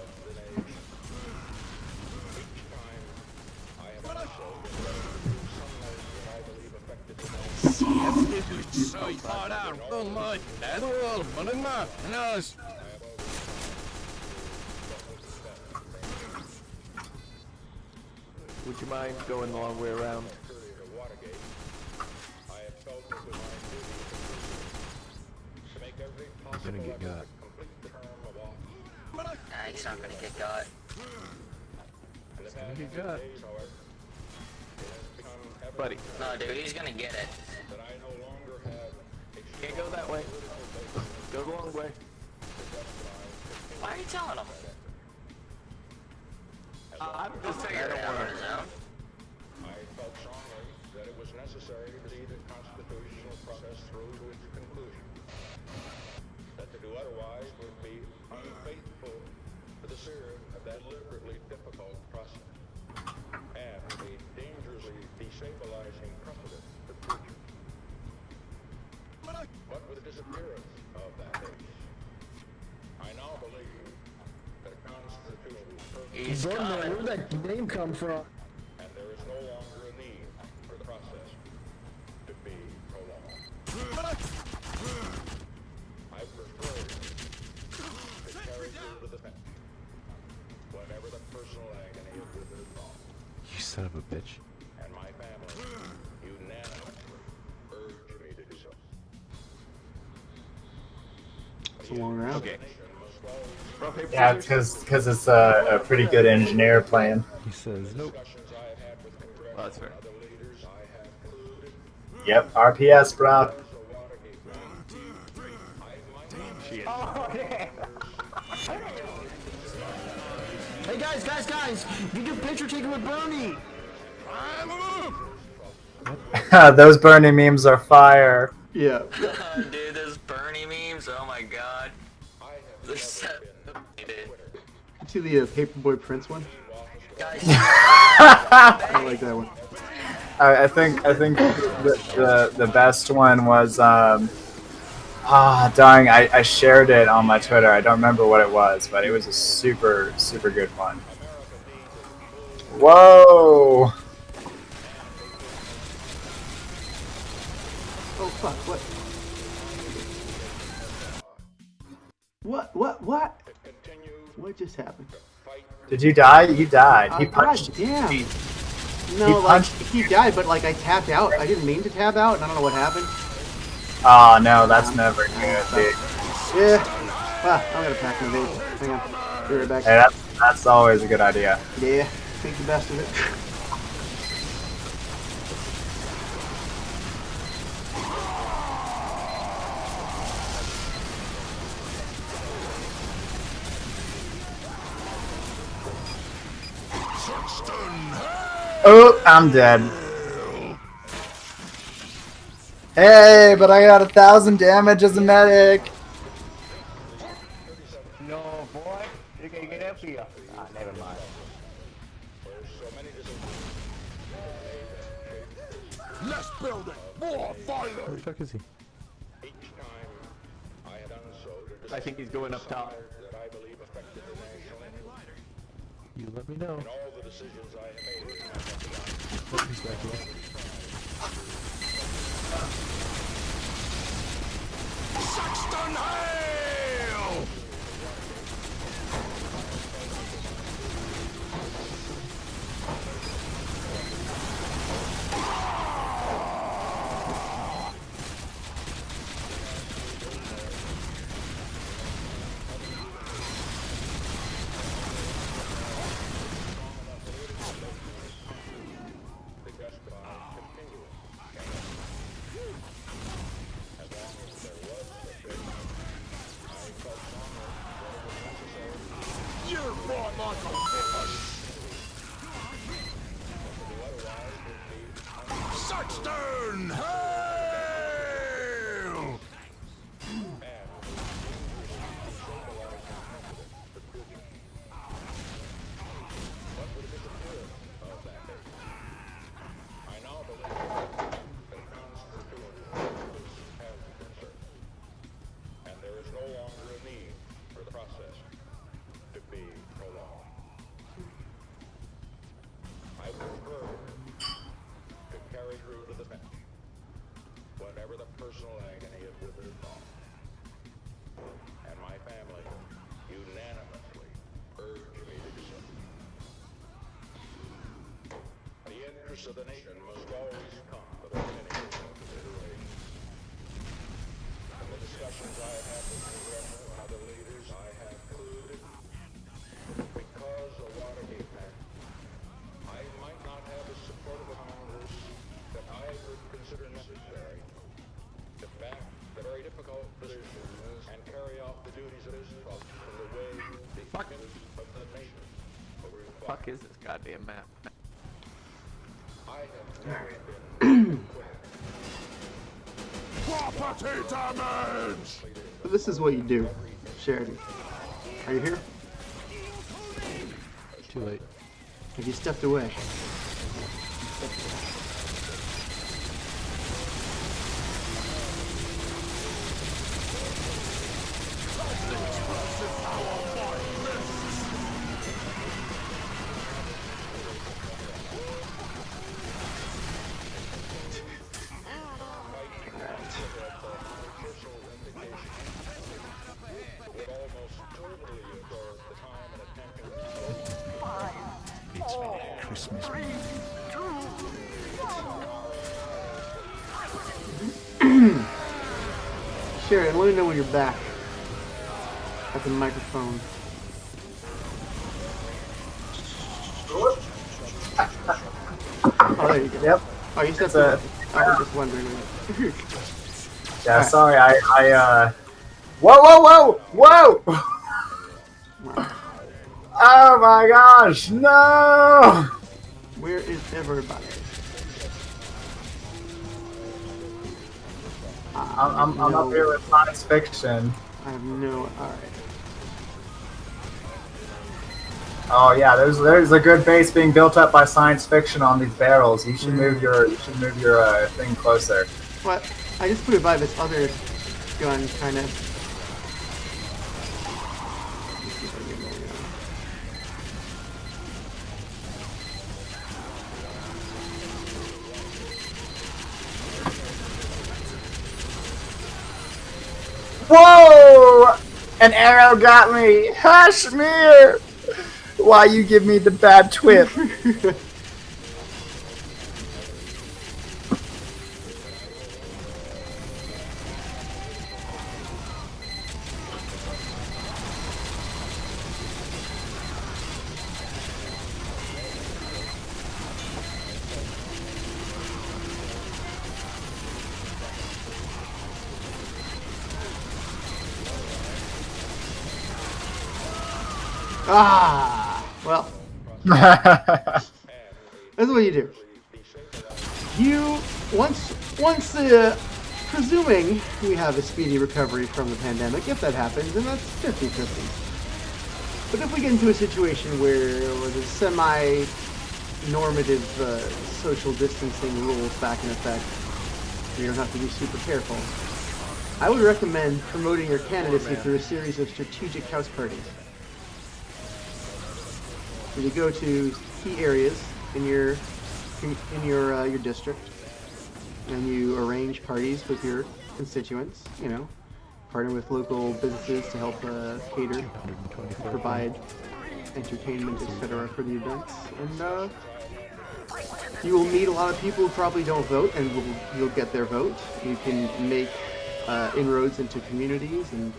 Would you mind going the long way around? He's gonna get got. Nah, he's not gonna get got. He's gonna get got. Buddy. No, dude, he's gonna get it. Can't go that way. Go the long way. Why are you telling him? I'm just saying. Figure it out on his own. stabilizing precedent for future. But with the disappearance of that base, I now believe that a constitutional purpose Birdman, where'd that name come from? and there is no longer a need for the process to be prolonged. I prefer to carry through to the finish, whatever the personal agony of with it involved. You son of a bitch. And my family unanimously urge me to do so. It's a long round. Okay. Rock, paper, Yeah, it's scissors. because it's a pretty good engineer playing. He says nope. Well, that's fair. Yep, RPS, bro. Shit. Hey guys! You do picture taking with Bernie. Those Bernie memes are fire. Yeah. Dude, those Bernie memes, oh my god. They're so See the Paperboy Prince one? guys. I like that one. I think the best one was dang, I shared it on my Twitter. I don't remember what it was, but it was a super good one. Whoa! Oh fuck! What? What just happened? Did you die? You died. He God punched. damn. He No, like punched- he died, but like I tapped out. I didn't mean to tap out, and I don't know what happened. Oh no, that's never good, dude. Yeah. Ah, I'm gonna pack my vape. Hang on. Be right back. Hey, that's always a good idea. Yeah. Make the best of it. Oh, I'm dead. Hey, but I got 1,000 damage as a medic. No, boy. You're gonna get up here. Ah, never mind. Less building, more fire. Where the fuck is he? Each time I had done so to I think he's going up top. that I believe affected the national interest. You let me know. In all the decisions I have made, Oh, he's back here. Saxton Hale! You fought like a bitch! Saxton Hale! I now believe that constitutional purpose has been served, and there is no longer a need for the process to be prolonged. I prefer to carry through to the finish, whatever the personal agony of with it involved. And my family unanimously urge me to do so. The interests of the nation must always come before any consideration. In the discussions I have had with congressional and other leaders, I have concluded because of Watergate matter, I might not have the support of the Congress that I would consider necessary to back the very difficult decisions and carry out the duties of this trust in the way the interests of the nation will require. Fuck is this goddamn map? I have never been Property damage! So this is what you do, Sheridan. Are you here? Too late. Have you stepped away? Sheridan, let me know when you're back at the microphone. Oh, there you go. Yep. Oh, you stepped away. I was just wondering. Yeah, sorry, Whoa! Wow. Oh my gosh, no! Where is everybody? I'm up here with science fiction. I have no. All right. Oh yeah, there's a good base being built up by science fiction on these barrels. You should move your thing closer. What? I just put it by this other gun, kind of. Whoa! An arrow got me! Hashmir! Why you give me the bad twip? Ah! Well. That's what you do. You, once presuming we have a speedy recovery from the pandemic, if that happens, and that's 50-50. But if we get into a situation where there's semi-normative social distancing rules back in effect, you don't have to be super careful, I would recommend promoting your candidacy through a series of strategic house parties. So you go to key areas in your district, and you arrange parties with your constituents. You know, partner with local businesses to help cater, provide entertainment, etc. for the events, and you will meet a lot of people who probably don't vote, and you'll get their vote. You can make inroads into communities and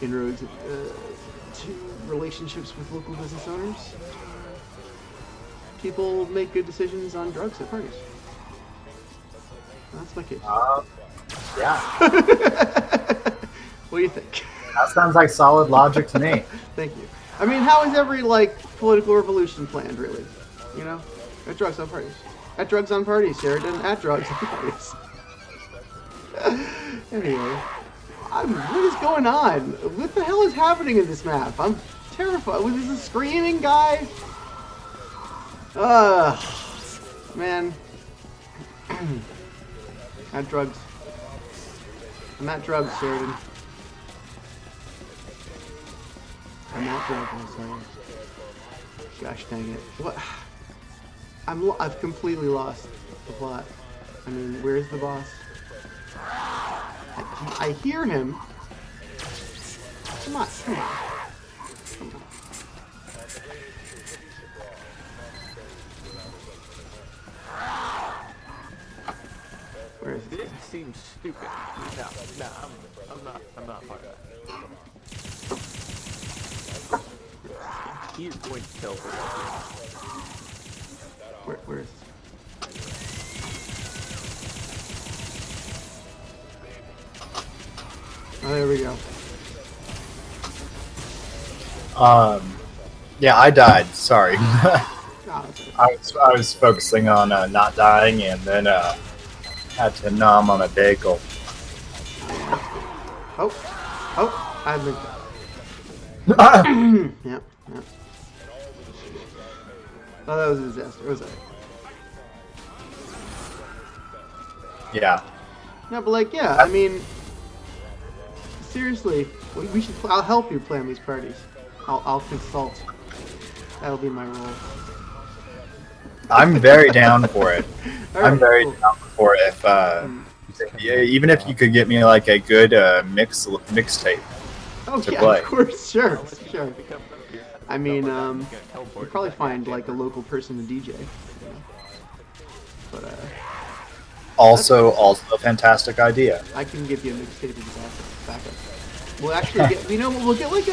inroads to relationships with local business owners. People make good decisions on drugs at parties. That's my case. Yeah. What do you think? That sounds like solid logic to me. Thank you. I mean, how is every political revolution planned, really? You know, at drugs on parties. At drugs on parties, Sheridan. At drugs on parties. Anyway. What is going on? What the hell is happening in this map? I'm terrified. Was this a screaming guy? Man. At drugs. I'm at drugs, Sheridan. I'm at drugs, I'm sorry. Gosh dang it. What? I've completely lost the plot. I mean, where's the boss? I hear him. Come on. Where is this? This seems stupid. No, I'm not part of that. He is going to kill her. Where is this? Oh, there we go. Yeah, I died. Sorry. Oh, okay. I was focusing on not dying, and then had to nom on a bagel. Oh, I moved it. Yep. Oh, that was a disaster. Was it? Yeah. No, but I mean, seriously, we should. I'll help you plan these parties. I'll consult. That'll be my role. I'm very down for it. Right, I'm very cool. down for it. Even if you could get me like a good mixtape. Oh to yeah, play. of course, sure. I mean, you'd probably find like a local person to DJ. You know? But Also a fantastic idea. I can give you a mixtape as backup. We'll actually get, you know, we'll get like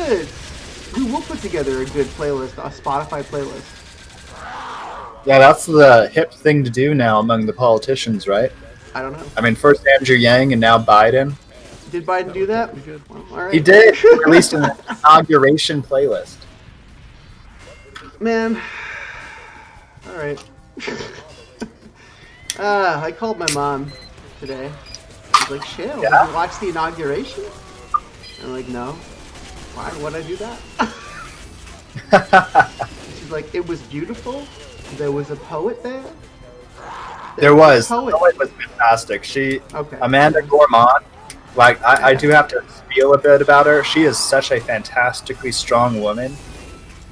we'll put together a good playlist, a Spotify playlist. Yeah, that's the hip thing to do now among the politicians, right? I don't know. I mean, first Andrew Yang and now Biden. Did Biden do that? Well, all right. He did. He released an inauguration playlist. Man. All right. I called my mom today. She's like, Shale, did you watch the inauguration? I'm like, no. Why would I do that? She's like, it was beautiful. There was a poet there. There was. The poet was fantastic. Amanda Gorman, like, I do have to feel a bit about her. She is such a fantastically strong woman.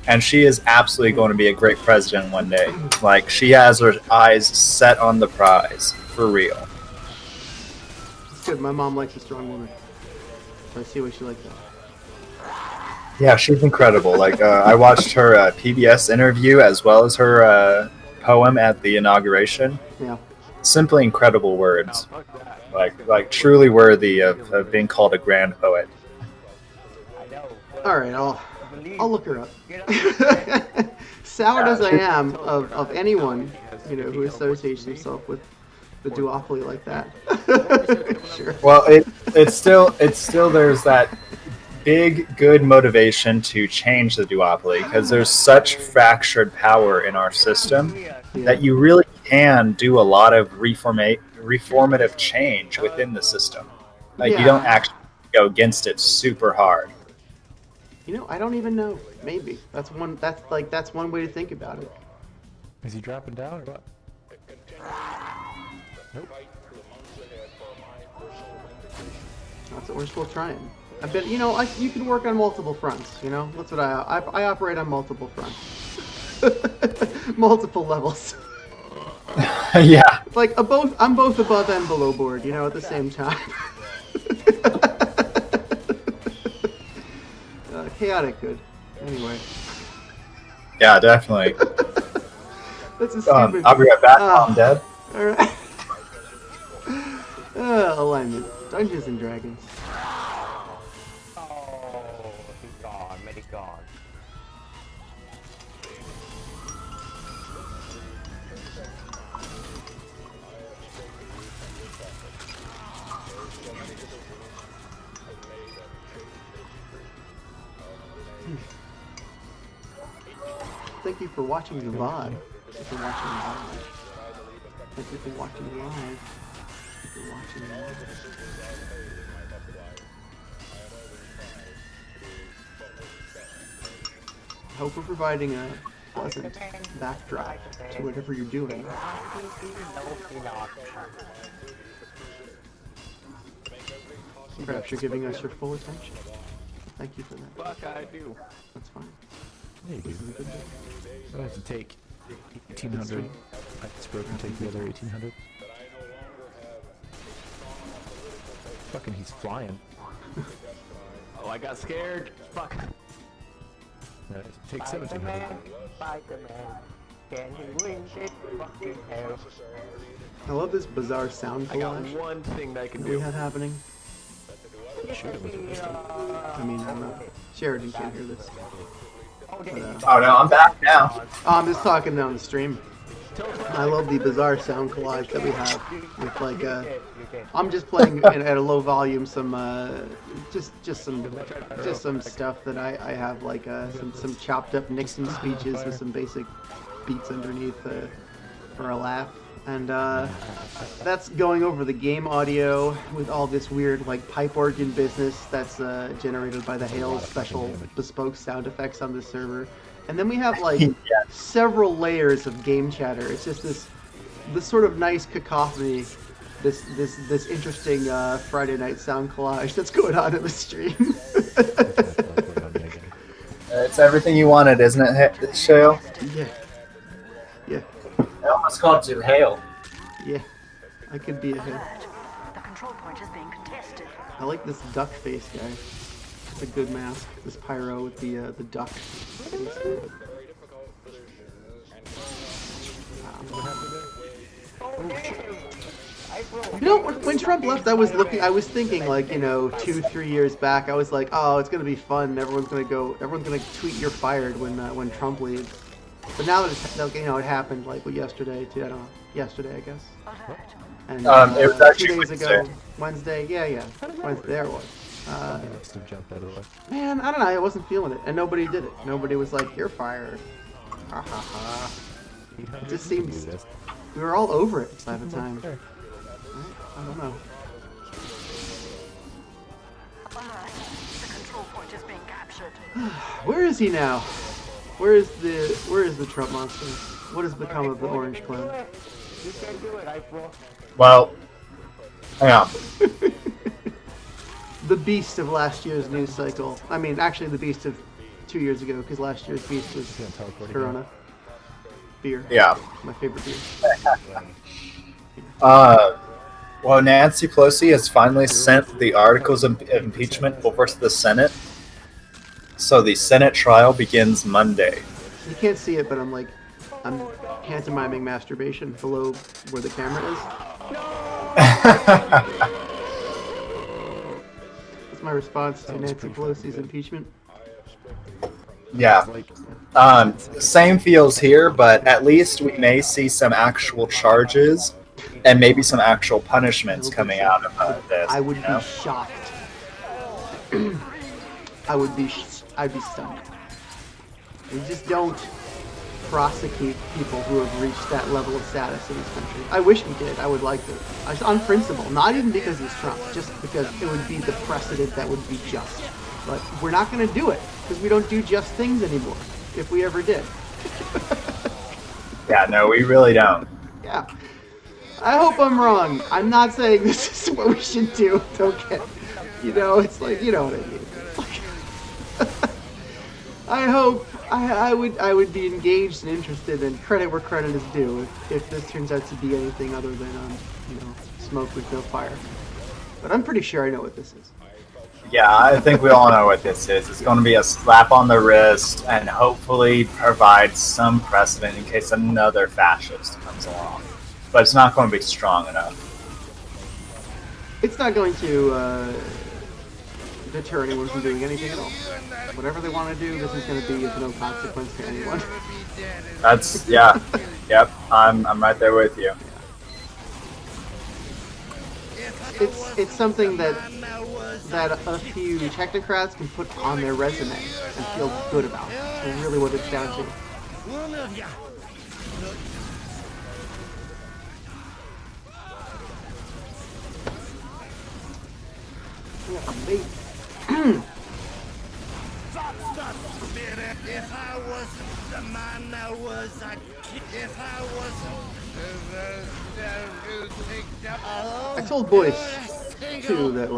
And she is absolutely going to be a great president one day. Like, she has her eyes set on the prize. For real. It's good. My mom likes a strong woman. So I see why she likes that. Yeah, she's incredible. Like, I watched her PBS interview as well as her poem at the inauguration. Yeah. Simply incredible words. Like truly worthy of being called a grand poet. All right, I'll look her up. Soured as I am of anyone, you know, who associates himself with the duopoly like that. Sure. Well, it's still there's that big good motivation to change the duopoly because there's such fractured power in our system that you really can do a lot of reformative change within the system. Like you don't actually go against it super hard. You know, I don't even know. Maybe that's one way to think about it. Is he dropping down or what? Nope. That's what we're still trying. I bet, you know, you can work on multiple fronts. You know, that's what I operate on multiple fronts, multiple levels. Yeah. Like I'm both above and below board. You know, at the same time. Chaotic good. Anyway. Yeah, definitely. That's a stupid. I'll be right back. I'm dead. All right. Alignment. Dungeons and Dragons. Oh, he's gone. Medic gone. Thank you for watching the VOD. Thank you for watching the VOD. Thank you for watching the live. Thank you for watching the live. I hope we're providing a pleasant backdrop to whatever you're doing. Perhaps you're giving us your full attention. Thank you for that. Fuck, I do. That's fine. Yeah, you do. I have to take 1,800. Like it's broken, take the other 1,800. Fucking, he's flying. Oh, I got scared. Fuck. Take 1,700. Spider-Man, can he win this fucking hell? I love this bizarre sound collage. I got one thing that I can we do. have happening. I mean, Sheridan can't hear this. Oh no, I'm back now. Oh, I'm just talking down the stream. I love the bizarre sound collage that we have with like I'm just playing at a low volume some just some stuff that I have like some chopped up Nixon speeches with some basic beats underneath for a laugh. And that's going over the game audio with all this weird like pipe organ business that's generated by the Hale's special bespoke sound effects on the server. And then we have like several layers of game chatter. It's just this sort of nice cacophony, this interesting Friday night sound collage that's going on in the stream. It's everything you wanted, isn't it, Shale? Yeah. Yeah. I almost called you Hale. Yeah, I could be a Hale. The control point is being contested. I like this duck face guy. It's a good mask. This pyro with the duck face. Oh, damn! I You know, when Trump left, I was thinking like, 2-3 years back, I was like, oh, it's gonna be fun. Everyone's gonna tweet you're fired when Trump leaves. But now that it happened like yesterday too. I don't know, yesterday I guess. And it was actually 2 days Wednesday. ago, Wednesday, yeah, Wednesday, there it was. Jump out of the way. Man, I don't know, I wasn't feeling it, and nobody did it. Nobody was like, you're fired. Ha ha ha. It just seems we were all over it by the time. Right? I don't know. The control point is being captured. Where is he now? Where is the Trump monster? What has become of the Orange Clan? You can do it, April. Well, hang on. The beast of last year's news cycle. I mean, actually the beast of 2 years ago, because last year's beast was Corona. Beer. Yeah. My favorite beer. Well, Nancy Pelosi has finally sent the articles of impeachment over to the Senate. So the Senate trial begins Monday. You can't see it, but I'm pantomiming masturbation below where the camera is. That's my response to Nancy Pelosi's impeachment. Yeah. Same feels here, but at least we may see some actual charges and maybe some actual punishments coming out of this. I would be shocked. I'd be stunned. We just don't prosecute people who have reached that level of status in this country. I wish we did. I would like to. On principle, not even because he's Trump, just because it would be the precedent that would be just. But we're not going to do it because we don't do just things anymore. If we ever did. Yeah, no, we really don't. Yeah. I hope I'm wrong. I'm not saying this is what we should do. Don't get, it's like, you know what I mean. I hope I would be engaged and interested and credit where credit is due if this turns out to be anything other than smoke with no fire. But I'm pretty sure I know what this is. Yeah, I think we all know what this is. It's going to be a slap on the wrist and hopefully provide some precedent in case another fascist comes along. But it's not going to be strong enough. It's not going to deter anyone from doing anything at all. Whatever they want to do, this is going to be of no consequence to anyone. That's, yeah. Yep, I'm right there with you. It's something that a few technocrats can put on their resume and feel good about. That's really what it's down to. If I wasn't the man I was, if I wasn't, I told boys too that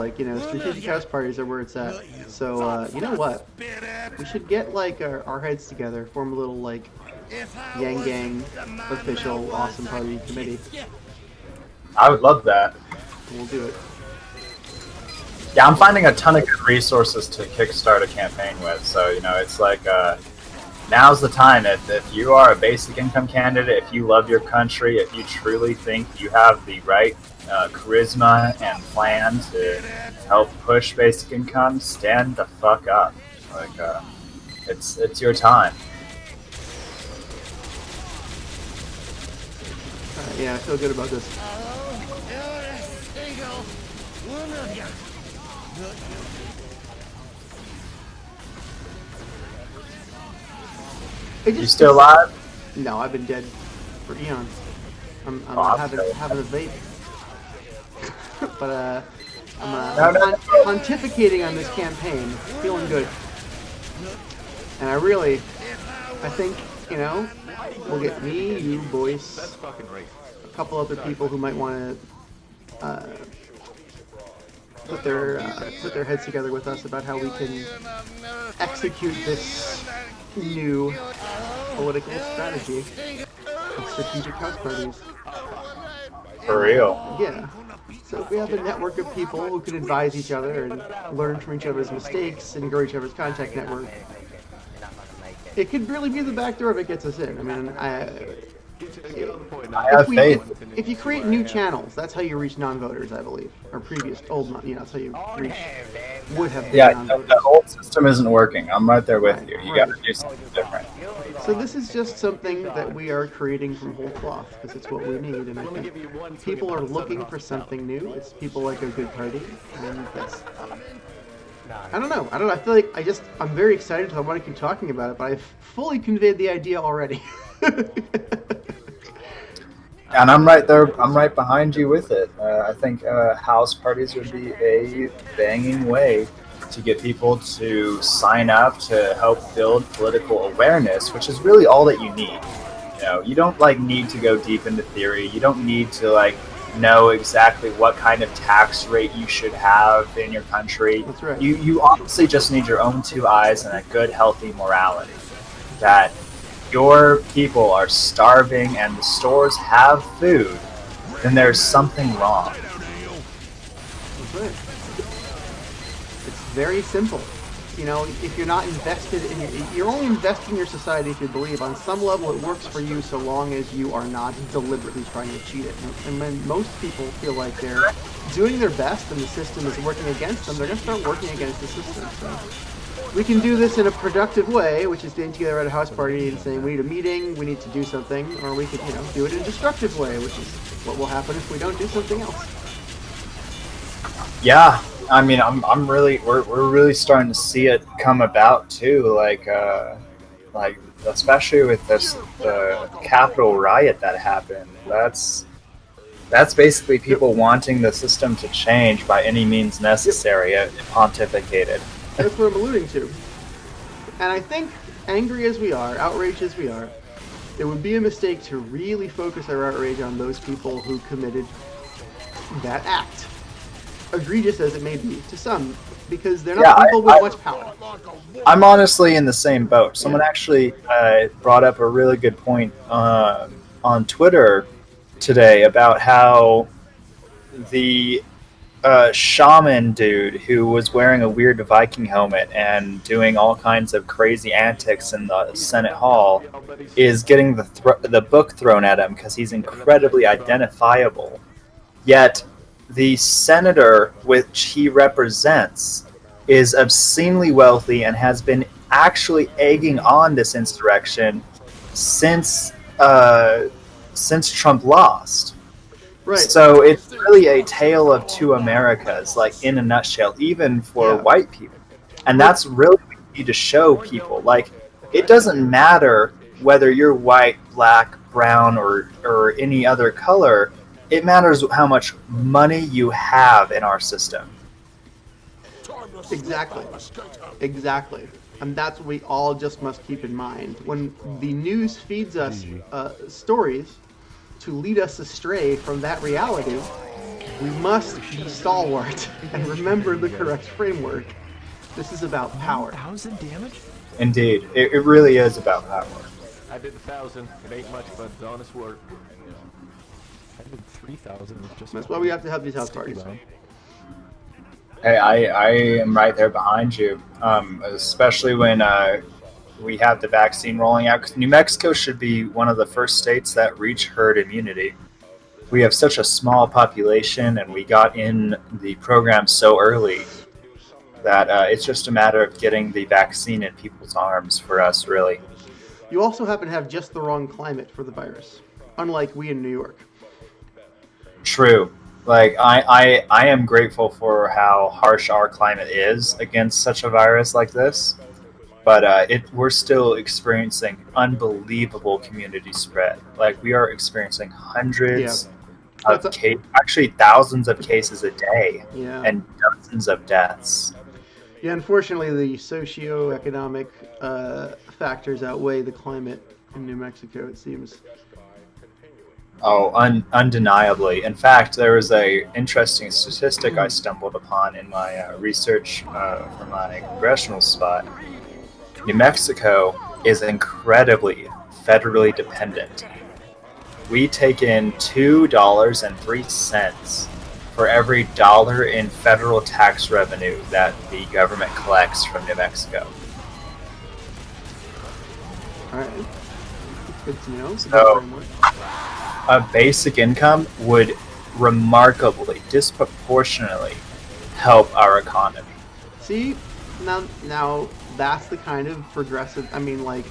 strategic house parties are where it's at. So you know what? We should get our heads together, form a little Yang Gang official awesome party committee. I would love that. We'll do it. Yeah, I'm finding a ton of good resources to kickstart a campaign with. So, it's like, now's the time. If you are a basic income candidate, if you love your country, if you truly think you have the right charisma and plan to help push basic income, stand the fuck up. It's your time. Yeah, I feel good about this. You still alive? No, I've been dead for eons. I'm having a vape. But I'm pontificating on this campaign, feeling good. And I think, we'll get me, you, Boyce, a couple other people who might want to put their heads together with us about how we can execute this new political strategy of strategic house parties. For real. Yeah. So if we have a network of people who can advise each other and learn from each other's mistakes and grow each other's contact network, it could really be the back door if it gets us in. I mean, Get on the point now. I have faith. If you create new channels, that's how you reach non-voters, I believe, or previous old, that's how you reach would have been Yeah, non-voters. the old system isn't working. I'm right there with you. You got to do something different. So this is just something that we are creating from whole cloth because it's what we need, and I think people are looking for something new. It's people like a good party, and that's. I don't know. I feel like I'm very excited because I want to keep talking about it, but I've fully conveyed the idea already. And I'm right there. I'm right behind you with it. I think house parties would be a banging way to get people to sign up to help build political awareness, which is really all that you need. You don't need to go deep into theory. You don't need to know exactly what kind of tax rate you should have in your country. That's right. You honestly just need your own two eyes and a good, healthy morality. That your people are starving and the stores have food, then there's something wrong. That's right. It's very simple. If you're not invested you're only investing in your society if you believe on some level it works for you so long as you are not deliberately trying to cheat it. And when most people feel like they're doing their best and the system is working against them, they're going to start working against the system. So we can do this in a productive way, which is getting together at a house party and saying we need a meeting, we need to do something, or we could, do it in a destructive way, which is what will happen if we don't do something else. Yeah, I mean, we're really starting to see it come about too. Especially with this Capitol riot that happened. That's basically people wanting the system to change by any means necessary. It pontificated. That's what I'm alluding to. And I think, angry as we are, outraged as we are, it would be a mistake to really focus our outrage on those people who committed that act. Egregious as it may be to some, because they're not people with much power. I'm honestly in the same boat. Someone actually brought up a really good point on Twitter today about how the shaman dude who was wearing a weird Viking helmet and doing all kinds of crazy antics in the Senate Hall is getting the book thrown at him because he's incredibly identifiable. Yet the senator which he represents is obscenely wealthy and has been actually egging on this insurrection since Trump lost. Right. So it's really a tale of two Americas, in a nutshell, even for white people. And that's really what you need to show people. It doesn't matter whether you're white, black, brown, or any other color. It matters how much money you have in our system. Exactly. And that's what we all just must keep in mind. When the news feeds us stories to lead us astray from that reality, we must be stalwart and remember the correct framework. This is about power. 1,000 damage? Indeed. It really is about power. I did 1,000. It ain't much, but it's honest work. I did 3,000. That's why we have to have these house parties. Hey, I am right there behind you, especially when we have the vaccine rolling out. 'Cause New Mexico should be one of the first states that reach herd immunity. We have such a small population, and we got in the program so early that it's just a matter of getting the vaccine in people's arms for us, really. You also happen to have just the wrong climate for the virus, unlike we in New York. True. I am grateful for how harsh our climate is against such a virus like this, but we're still experiencing unbelievable community spread. We are experiencing hundreds of actually thousands of cases a day, and dozens of deaths. Yeah, unfortunately, the socioeconomic factors outweigh the climate in New Mexico, it seems. Oh, undeniably. In fact, there was a interesting statistic I stumbled upon in my research for my congressional spot. New Mexico is incredibly federally dependent. We take in $2.03 for every dollar in federal tax revenue that the government collects from New Mexico. All right. Good to know. It's a good So framework. a basic income would remarkably, disproportionately help our economy. See, now that's the kind of progressive. I mean, like,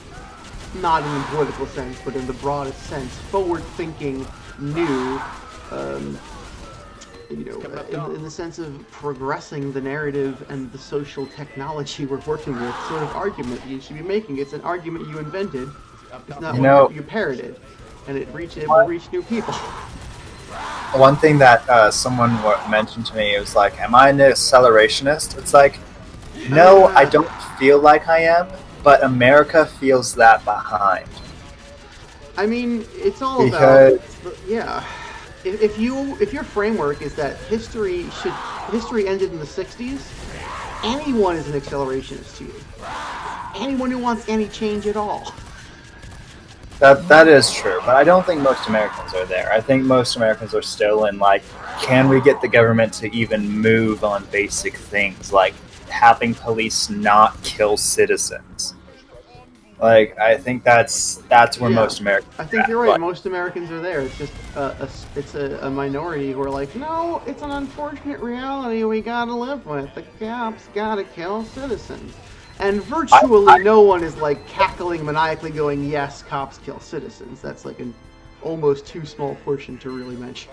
not in the political sense, but in the broadest sense, forward-thinking, new. In the sense of progressing the narrative and the social technology we're working with, sort of argument you should be making. It's an argument you invented. It's not one you parroted, and it will reach new people. One thing that someone mentioned to me was like, "Am I an accelerationist?" It's like, no, I don't feel like I am, but America feels that behind. I mean, it's all about If your framework is that history ended in the 60s, anyone is an accelerationist to you. Anyone who wants any change at all. That is true, but I don't think most Americans are there. I think most Americans are still in like, can we get the government to even move on basic things like having police not kill citizens? Like, I think that's where most Americans I think you're right. Most Americans are there. It's just it's a minority who are like, no, it's an unfortunate reality we gotta live with. The cops gotta kill citizens. And virtually no one is like cackling maniacally going, yes, cops kill citizens. That's like an almost too small portion to really mention.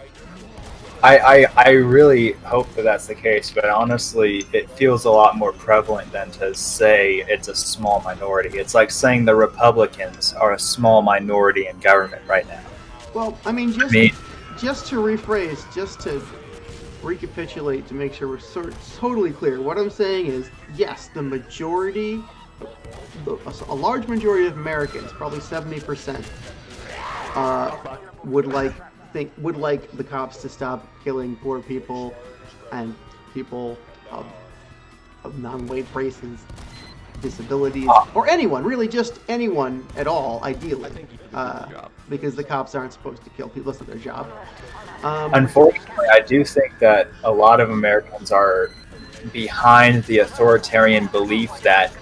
I really hope that that's the case, but honestly, it feels a lot more prevalent than to say it's a small minority. It's like saying the Republicans are a small minority in government right now. Well, I mean, just to rephrase, just to recapitulate to make sure we're totally clear, what I'm saying is, yes, the majority, a large majority of Americans, probably 70%, would like the cops to stop killing poor people and people of non-white races, disabilities, or anyone, really just anyone at all, ideally, because the cops aren't supposed to kill people. That's not their job. Unfortunately, I do think that a lot of Americans are behind the authoritarian belief that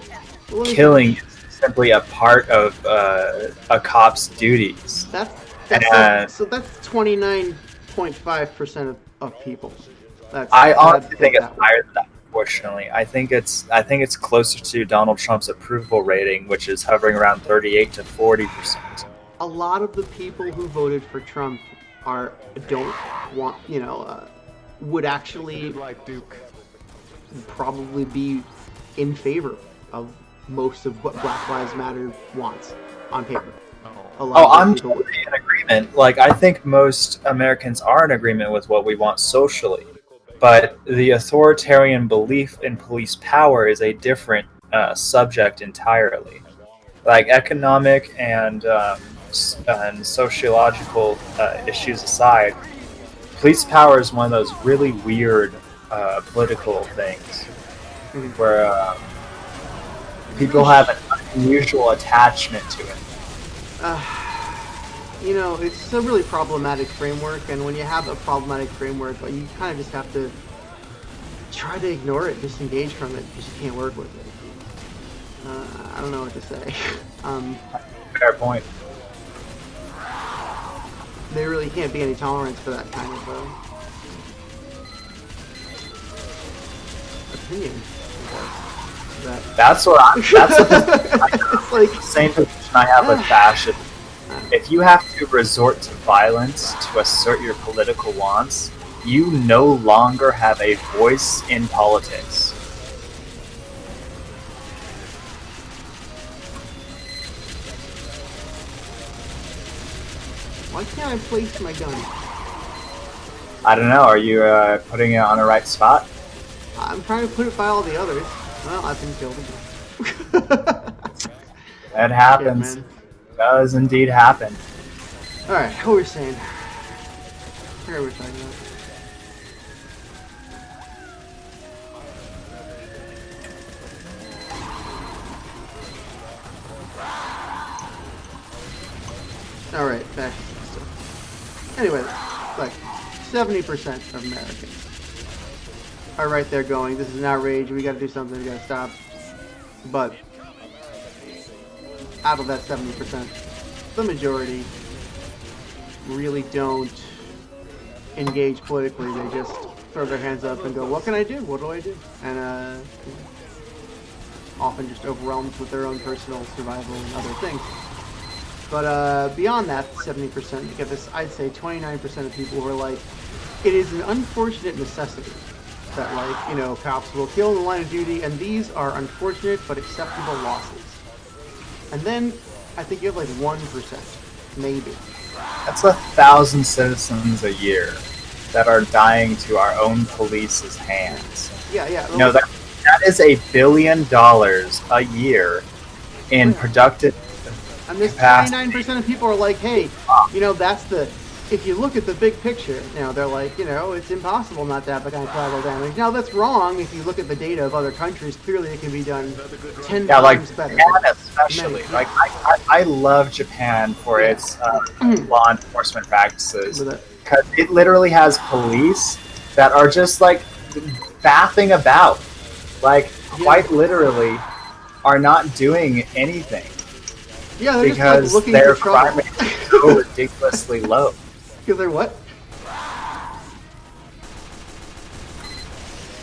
killing is simply a part of a cop's duties. So that's 29.5% of people. I honestly think it's higher than that. Unfortunately, I think it's closer to Donald Trump's approval rating, which is hovering around 38 to 40%. A lot of the people who voted for Trump would actually probably be in favor of most of what Black Lives Matter wants on paper. I'm totally in agreement. Like, I think most Americans are in agreement with what we want socially, but the authoritarian belief in police power is a different subject entirely. Like, economic and sociological issues aside, police power is one of those really weird political things where people have an unusual attachment to it. It's a really problematic framework, and when you have a problematic framework, you kind of just have to try to ignore it, disengage from it, because you can't work with it. I don't know what to say. Fair point. There really can't be any tolerance for that kind of opinion. That's it's like the same position I have with fascism. If you have to resort to violence to assert your political wants, you no longer have a voice in politics. Why can't I place my gun? I don't know. Are you putting it on the right spot? I'm trying to put it by all the others. Well, I've been killed again. That happens. Shit, does indeed happen. Alright, what were we saying? What were we talking about? Alright, back to stuff. Anyway, like 70% of Americans are right there going, this is an outrage, we gotta do something, we gotta stop. But out of that 70%, the majority really don't engage politically. They just throw their hands up and go, "What can I do? What do I do?" And often just overwhelmed with their own personal survival and other things. But beyond that, 70%, you get this, I'd say 29% of people who are like, it is an unfortunate necessity that, like, you know, cops will kill in the line of duty, and these are unfortunate but acceptable losses. And then I think you have like 1%, maybe. That's 1,000 citizens a year that are dying to our own police's hands. Yeah. You know, that is $1 billion a year in productive and this capacity. 29% of people are like, hey, you know, that's the, if you look at the big picture, you know, they're like, you know, it's impossible not to have that kind of collateral damage. Now, that's wrong. If you look at the data of other countries, clearly it can be done 10 times better. Japan especially. Like, I love Japan for its law enforcement practices. Because it literally has police that are just, like, faffing about. Like, quite literally are not doing anything. Yeah, they're because just, like, looking their for trouble. crime rate is so ridiculously low. Because they're what?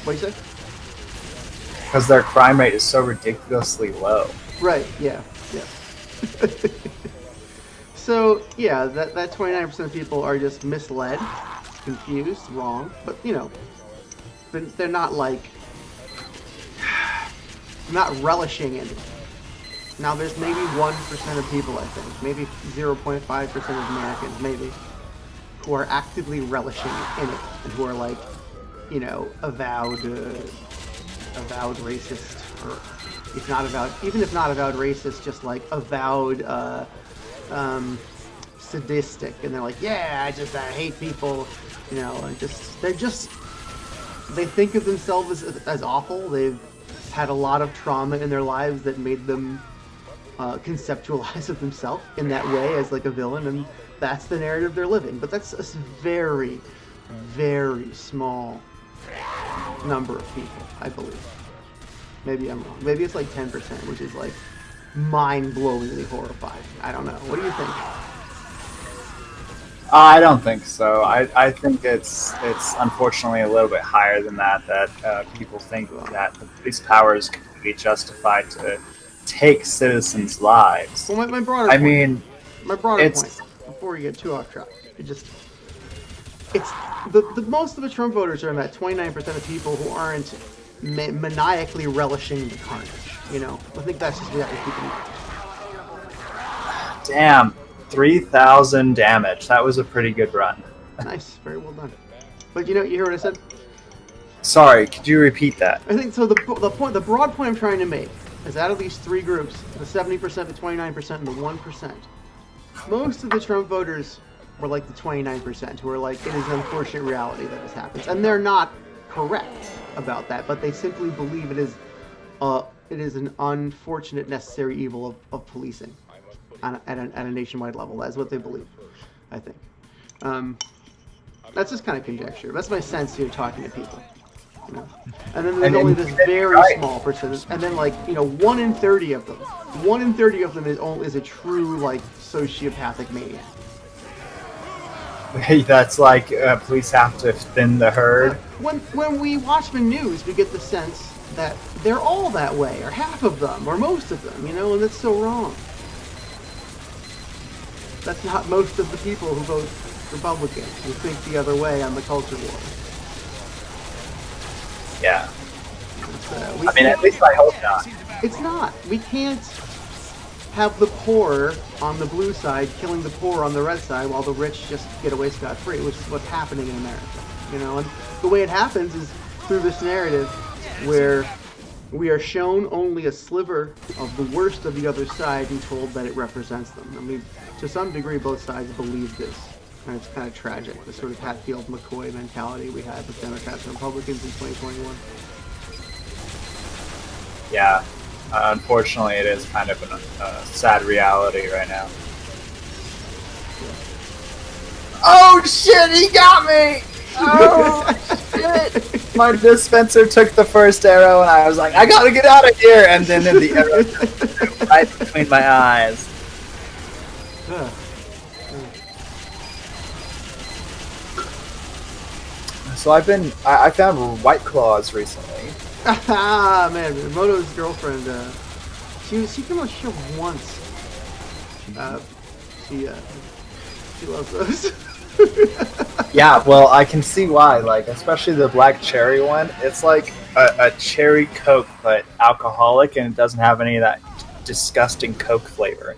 What you say? Because their crime rate is so ridiculously low. Right, yeah. So, yeah, that 29% of people are just misled, confused, wrong, but, you know, they're not, like, not relishing in it. Now, there's maybe 1% of people, I think, maybe 0.5% of Americans, maybe, who are actively relishing in it, and who are, like, you know, avowed racist, or if not avowed, even if not avowed racist, just, like, avowed, sadistic, and they're like, yeah, I hate people, you know, and they think of themselves as awful. They've had a lot of trauma in their lives that made them conceptualize of themselves in that way as like a villain, and that's the narrative they're living. But that's a very, very small number of people, I believe. Maybe I'm wrong. Maybe it's like 10%, which is like mind-blowingly horrifying. I don't know. What do you think? I don't think so. I think it's unfortunately a little bit higher than that. That people think that the police power is completely justified to take citizens' lives. Well, my broader point, before we get too off track, it's the most of the Trump voters are in that 29% of people who aren't maniacally relishing the carnage. You know, I think that's just what we have to keep in mind. Damn, 3,000 damage. That was a pretty good run. Nice, very well done. But you hear what I said? Sorry, could you repeat that? I think so. The broad point I'm trying to make is out of these three groups, the 70%, the 29%, and the 1%, most of the Trump voters were like the 29%, who are like, it is an unfortunate reality that this happens. And they're not correct about that, but they simply believe it is an unfortunate, necessary evil of policing at a nationwide level. That's what they believe, I think. That's just kind of conjecture. That's my sense here talking to people. You know? And then there's only this very small percentage, and then 1 in 30 of them. 1 in 30 of them is a true sociopathic maniac. That's like police have to thin the herd. When we watch the news, we get the sense that they're all that way, or half of them, or most of them. And that's so wrong. That's not most of the people who vote Republican, who think the other way on the culture war. Yeah. At least I hope not. It's not. We can't have the poor on the blue side killing the poor on the red side while the rich just get away scot-free, which is what's happening in America. And the way it happens is through this narrative where we are shown only a sliver of the worst of the other side and told that it represents them. To some degree, both sides believe this. And it's kind of tragic, the sort of Hatfield-McCoy mentality we had with Democrats and Republicans in 2021. Yeah, unfortunately, it is kind of a sad reality right now. Oh shit, he got me! Oh shit! My dispenser took the first arrow, and I was like, I gotta get out of here! And then the arrow just right between my eyes. Ugh. So I found White Claws recently. Ah, man, Moto's girlfriend, she came on the show once. She loves those. Yeah, well, I can see why. Like, especially the black cherry one. It's like a cherry Coke, but alcoholic, and it doesn't have any of that disgusting Coke flavor.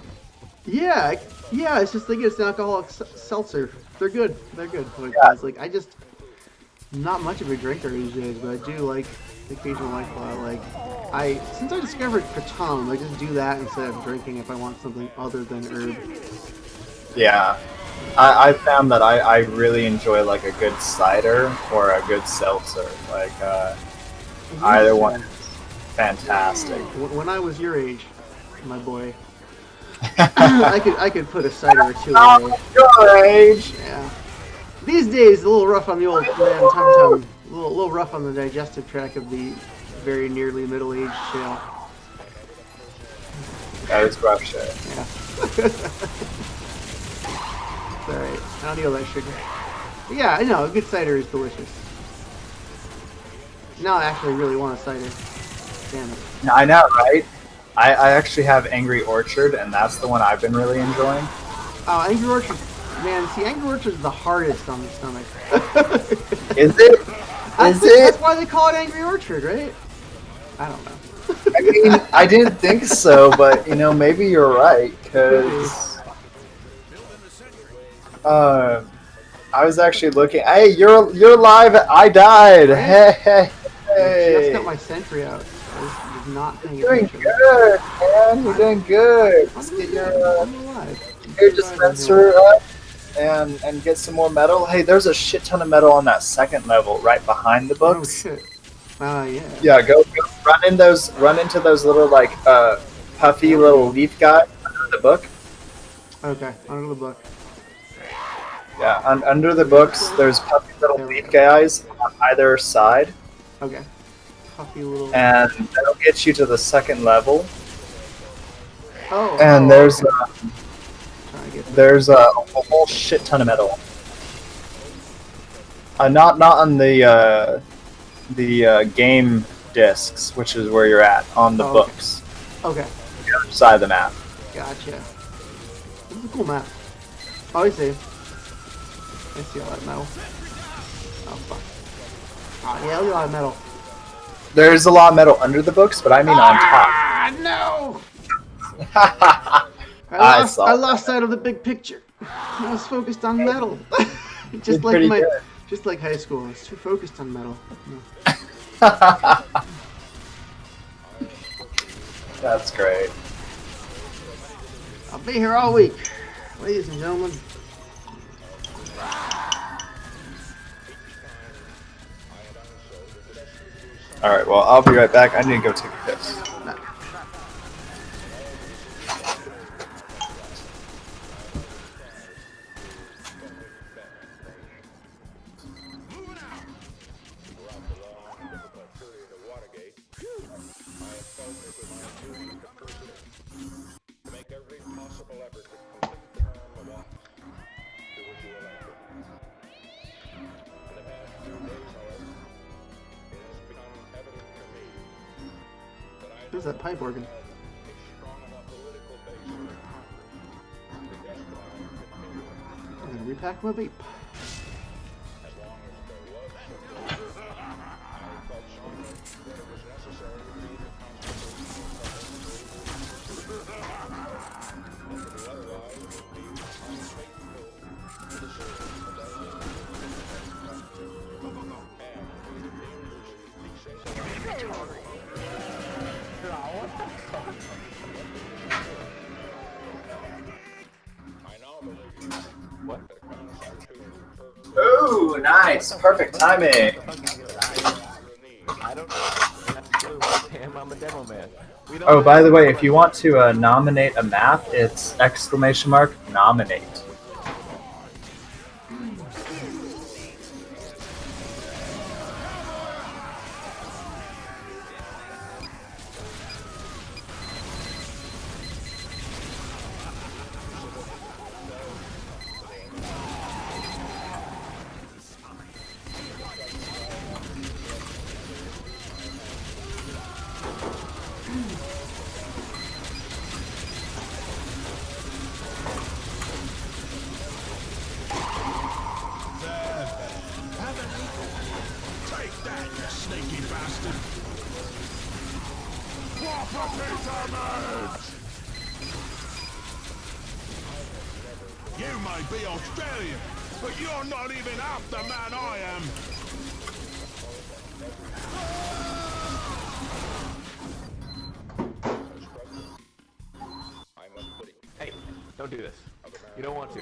Yeah, it's just like it's an alcoholic seltzer. They're good. They're good. But Yeah. like I just not much of a drinker these days, but I do like the occasional White Claw. Like since I discovered Kratom, I just do that instead of drinking if I want something other than herb. Yeah. I found that I really enjoy like a good cider or a good seltzer. Like either one is fantastic. When I was your age, my boy, I could put a cider or two away. Your age. Yeah. These days, a little rough on the old man tum-tum. A little rough on the digestive tract of the very nearly middle-aged shale. That is rough shit. Yeah. It's alright. I don't need all that sugar. But yeah, I know. A good cider is delicious. Now I actually really want a cider. Damn it. I know, right? I actually have Angry Orchard, and that's the one I've been really enjoying. Oh, Angry Orchard. Man, see, Angry Orchard is the hardest on the stomach. Is it? That's why they call it Angry Orchard, right? I don't know. I mean, I didn't think so, but, maybe you're right, because... I was actually looking... Hey, you're live! I died! Hey! I just got my sentry out. I was not paying attention. You're doing good, man! You're doing good! Let's get your dispenser up and get some more metal. Hey, there's a shit ton of metal on that second level right behind the books. Oh, shit. Yeah. Yeah, go run into those little like puffy little leaf guys under the book. Okay, under the book. Yeah, under the books, there's puffy little leaf guys on either side. Okay. Puffy little. And that'll get you to the second level. Oh. And there's okay. there's a whole shit ton of metal. Not on the game discs, which is where you're at on the books. Okay. The other side of the map. Gotcha. This is a cool map. Oh, I see. I see all that metal. Oh fuck. Oh yeah, look at all that metal. There's a lot of metal under the books, but I mean on top. Ah no! I lost sight of the big picture. I was focused on metal. just like high school. I was too focused on metal. No. That's great. I'll be here all week, ladies and gentlemen. Alright, well, I'll be right back. I need to go take a piss. Who's that pipe organ? I'm gonna repack my vape. Ooh, nice. Perfect timing. I don't Damn, I'm a demo man. Oh, by the way, if you want to nominate a map, it's !nominate. Property damage! You may be Australian, but you're not even half the man I am. Hey, don't do this. You don't want to.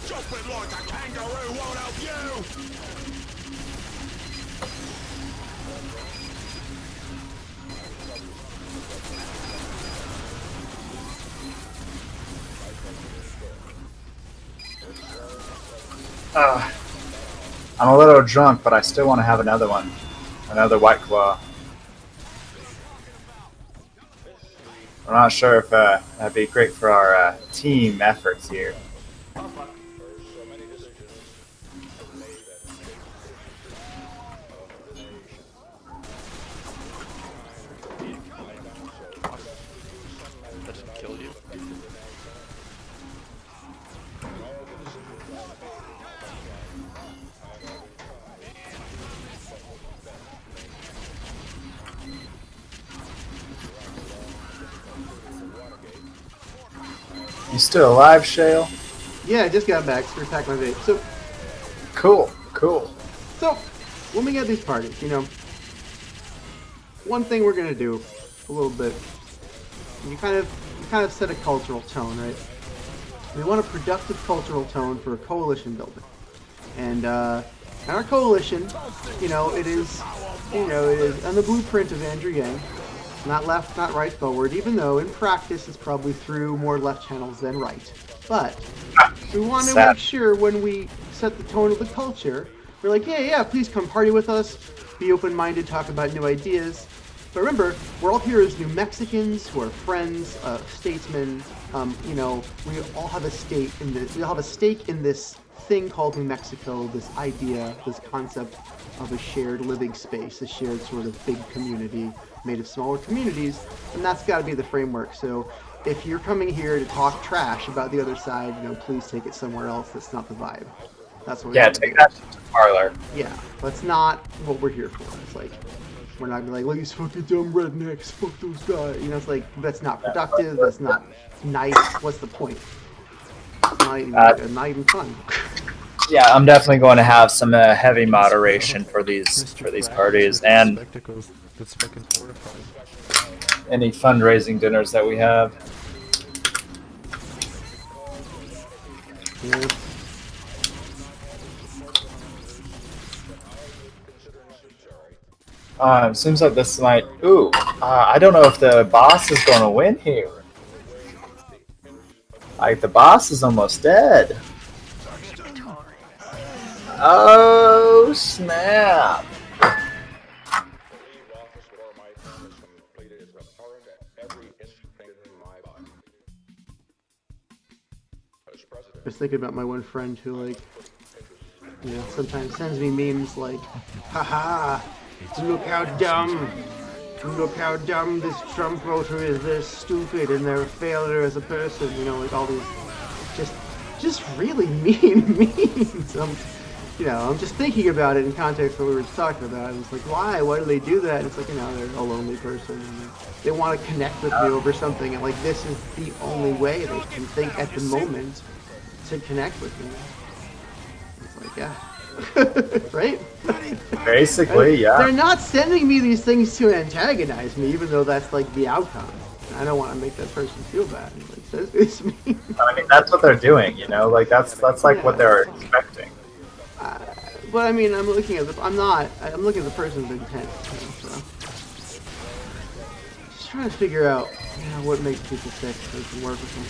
Jumping like a kangaroo won't help you! I'm a little drunk, but I still want to have another one. Another White Claw. I'm not sure if that'd be great for our team efforts here. That didn't kill you? You still alive, Shale? Yeah, I just got back to repack my vape. So, Cool. so when we get these parties, you know, one thing we're gonna do a little bit. You kind of set a cultural tone, right? We want a productive cultural tone for a coalition building, and our coalition, it is on the blueprint of Andrew Yang. Not left, not right forward, even though in practice it's probably through more left channels than right. But we want to make sure when we set the tone of the culture, we're like, yeah, please come party with us, be open-minded, talk about new ideas. But remember, we're all here as New Mexicans who are friends, statesmen. We all have a stake in this. We all have a stake in this thing called New Mexico. This idea, this concept of a shared living space, a shared sort of big community made of smaller communities, and that's got to be the framework. So if you're coming here to talk trash about the other side, please take it somewhere else. That's not the vibe. That's what. Yeah, take that to the parlor. Yeah, that's not what we're here for. It's like we're not gonna be like, look, these fucking dumb rednecks, fuck those guys. It's like that's not productive. That's not nice. What's the point? Not even fun. Yeah, I'm definitely going to have some heavy moderation for these parties and Spectacles. That's fucking horrifying. any fundraising dinners that we have. Yeah. Seems like this might. I don't know if the boss is going to win here. Like the boss is almost dead. Oh snap! I was thinking about my one friend who, sometimes sends me memes like, haha, look how dumb this Trump voter is, they're stupid and they're a failure as a person, like all these just really mean memes. I'm just thinking about it in context of what we were just talking about. It's like, why do they do that? It's like, they're a lonely person and they want to connect with me over something, and like this is the only way they can think at the moment to connect with me. It's like, yeah. Right? Basically, yeah. They're not sending me these things to antagonize me, even though that's like the outcome. I don't want to make that person feel bad. Like, it's me. I mean, that's what they're doing, Like that's like what they're expecting. But I mean, I'm looking at the person's intent. So just trying to figure out, what makes people sick so we can work with them.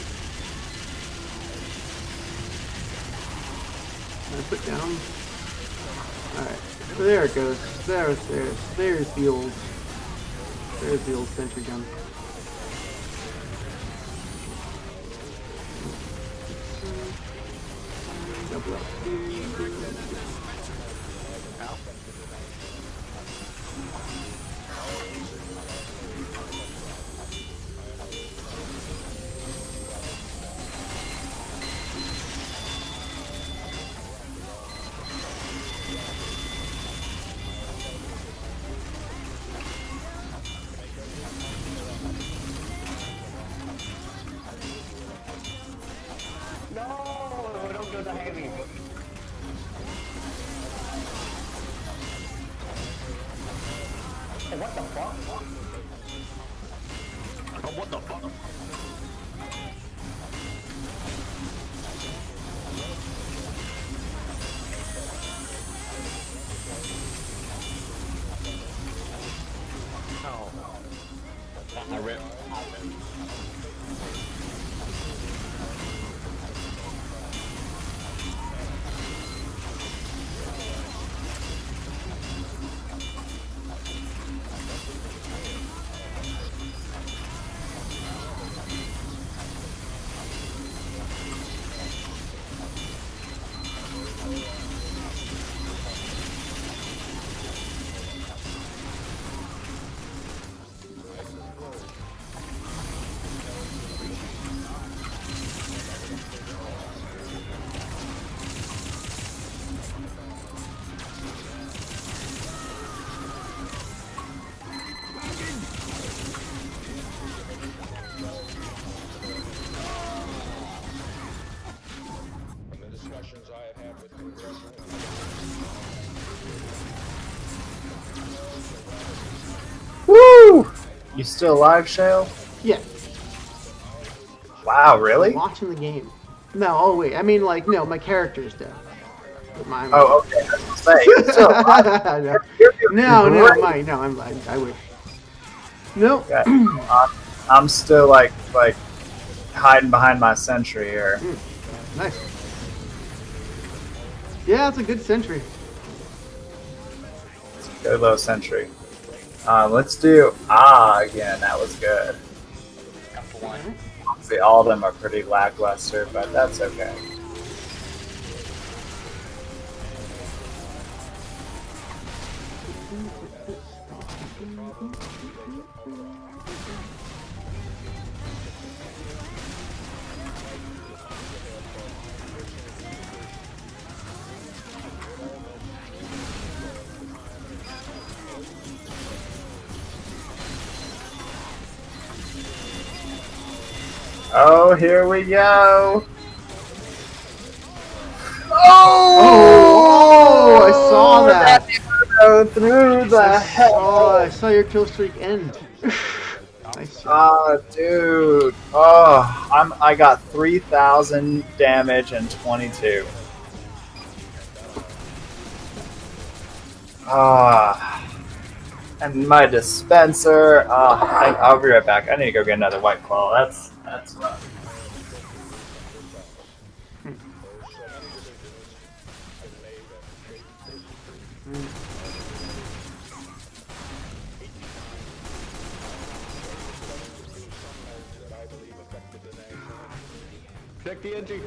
I put down There it goes. There's the old sentry gun. Double up. No, don't go the heavy. What the fuck? Oh, what the fuck? Oh. I rip. Woo! You still alive, Shale? Yeah. Wow, really? Watching the game. No, oh wait, I mean like, no, my character's dead. But mine Oh, okay. I was gonna say, you're still alive. I wish. Nope. Okay. I'm still like hiding behind my sentry here. Nice. Yeah, it's a good sentry. Good low sentry. Let's do again. That was good. See, all of them are pretty lackluster, but that's okay. Oh, here we go. Oh, I saw that. Go through the hell. I saw your kill streak end. Nice shot. Oh, dude. Oh, I got 3,000 damage and 22. And my dispenser. I'll be right back. I need to go get another White Claw. That's rough. Check the engine.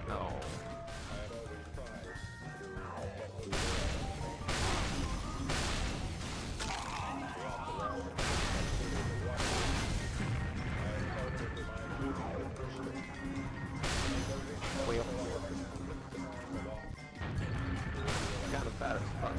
No. Wheel. Got a bad spot.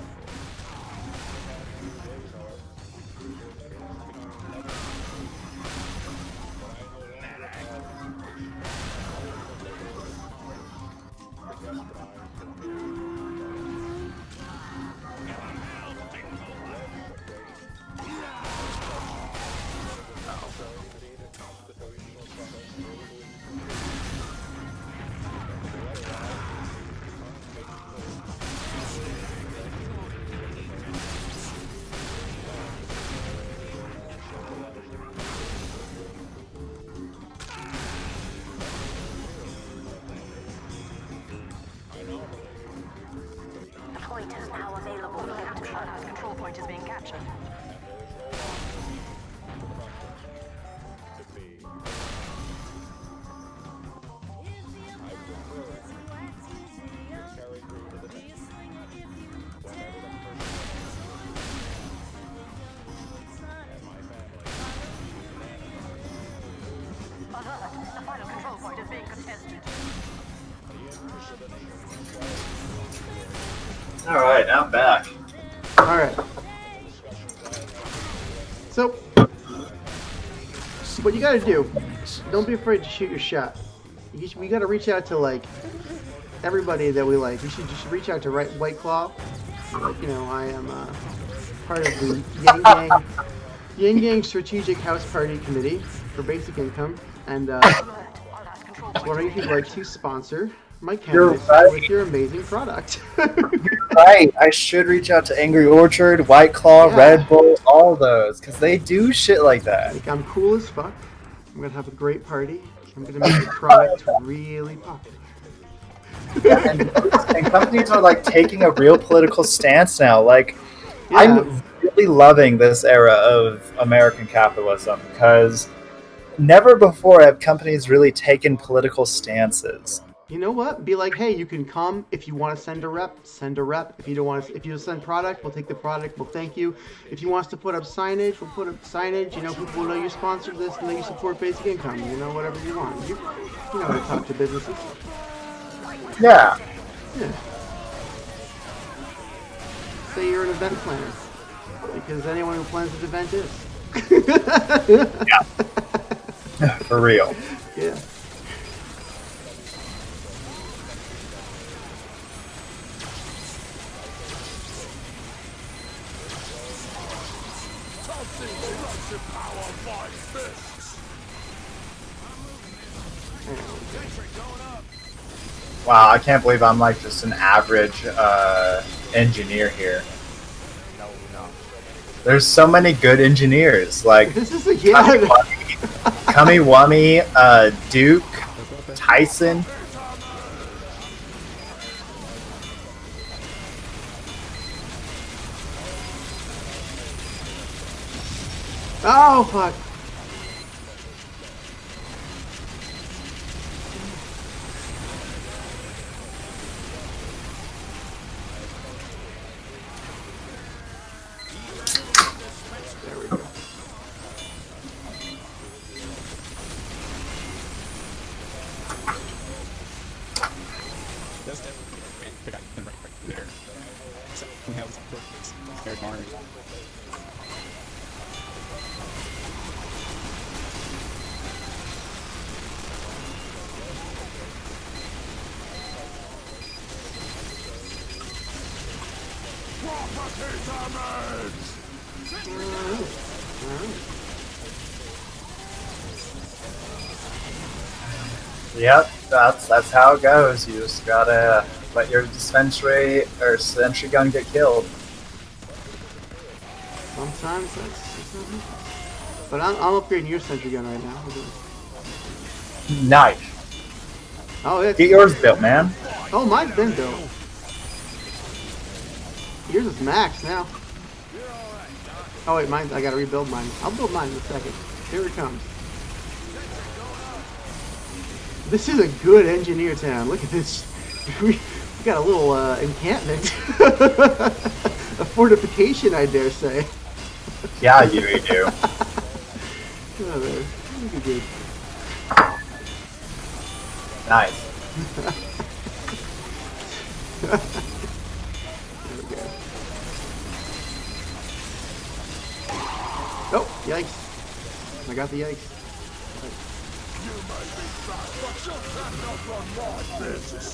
fleet is now available for capture. Our last control point is being captured. Alert! The final control point is being contested. Alright, I'm back. Alright. So, what you gotta do, don't be afraid to shoot your shot. We gotta reach out to, like, everybody that we like. You should reach out to White Claw. Like, you know, I am part of the Yang Gang Strategic House Party Committee for Basic Income. And what I usually like to sponsor my candidates with your amazing product. Right, I should reach out to Angry Orchard, White Claw, Red Bull, all those, because they do shit like that. Like, I'm cool as fuck. I'm gonna have a great party. I'm gonna make the product really popular. Yeah, and companies are like taking a real political stance now. Like, I'm really loving this era of American capitalism because never before have companies really taken political stances. You know what? Be like, hey, you can come if you want to send a rep. Send a rep. If you don't want to, if you send product, we'll take the product. We'll thank you. If you want us to put up signage, we'll put up signage. You know, people will know you sponsored this and that you support Basic Income. You know, whatever you want. You know how to talk to businesses. Yeah. Yeah. Say you're an event planner, because anyone who plans an event is. Yeah. For real. Yeah. Wow, I can't believe I'm like just an average engineer here. There's so many good engineers, like this is a Kamiwami, Duke, Tyson. Oh fuck! There we go. Yep, that's how it goes. You just gotta let your dispensary or sentry gun get killed. Sometimes that's not me. But I'm upgrading your sentry gun right now. Nice. Oh, yeah. Get yours built, man. Oh, mine's been built. Yours is max now. Oh wait, mine. I gotta rebuild mine. I'll build mine in a second. Here it comes. This is a good engineer town. Look at this. We got a little encampment. A fortification, I dare say. Yeah, you do. Oh, there. Look at good. Nice. There we go. Oh, yikes. I got the yikes. You might be fat, but you'll end up on my business.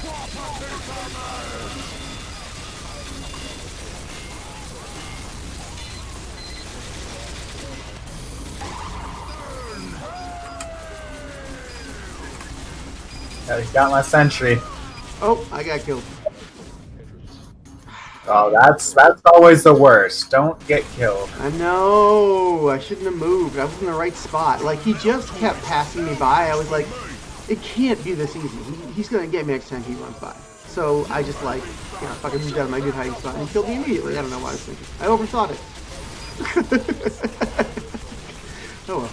Property damage! Yeah, he's got my sentry. Oh, I got killed. Oh, that's always the worst. Don't get killed. I know. I shouldn't have moved. I was in the right spot. Like, he just kept passing me by. I was like, it can't be this easy. He's gonna get me next time he runs by. So I just like, you know, fucking moved out of my good hiding spot and he killed me immediately. I don't know what I was thinking. I overthought it. Oh well.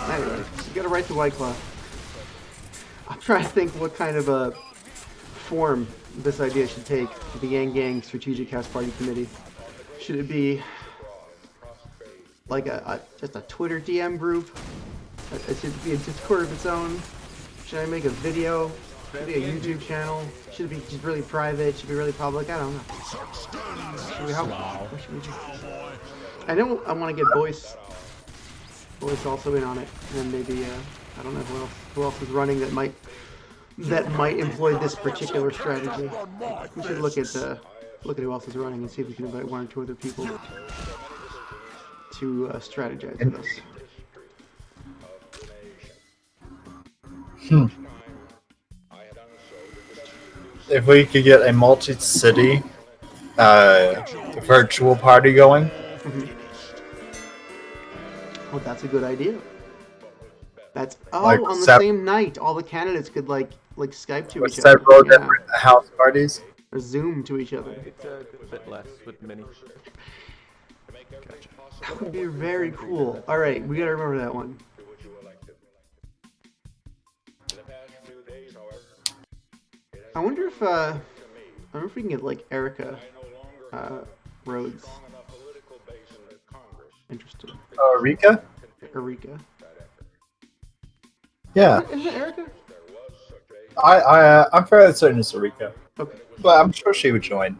Anyway, you gotta write the White Claw. I'm trying to think what kind of a form this idea should take for the Yang Gang Strategic House Party Committee. Should it be like just a Twitter DM group? It should be a Discord of its own? Should I make a video? Should it be a YouTube channel? Should it be just really private? Should it be really public? I don't know. Should we, what should we do? I know I want to get Boyce also in on it, and then maybe I don't know who else is running that might employ this particular strategy. We should look at who else is running and see if we can invite 1 or 2 other people to strategize with us. If we could get a multi-city virtual party going. Oh, that's a good idea. That's Like on the same night, all the candidates could like Skype to each other. Several different house parties. Or Zoom to each other. It's a bit less with mini. Gotcha. That would be very cool. All right, we gotta remember that one. I wonder if we can get like Erica Rhodes interested. Rika? Erika. Yeah. Is it Erica? I'm fairly certain it's Erika. Okay. But I'm sure she would join.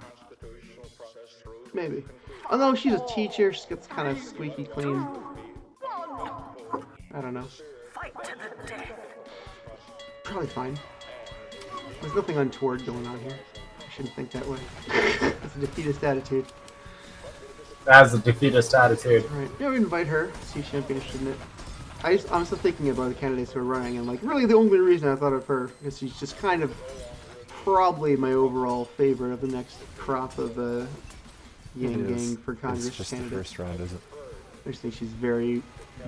Maybe. Although she's a teacher, she gets kind of squeaky clean. I don't know. Probably fine. There's nothing untoward going on here. I shouldn't think that way. It's a defeatist attitude. As a defeatist attitude. Right. Yeah, we invite her. See if she'd be interested in it. I'm still thinking about the candidates who are running, and like really the only reason I thought of her is she's just kind of probably my overall favorite of the next crop of Yang Gang for Congress It's just candidates. the first round, is it? I just think she's very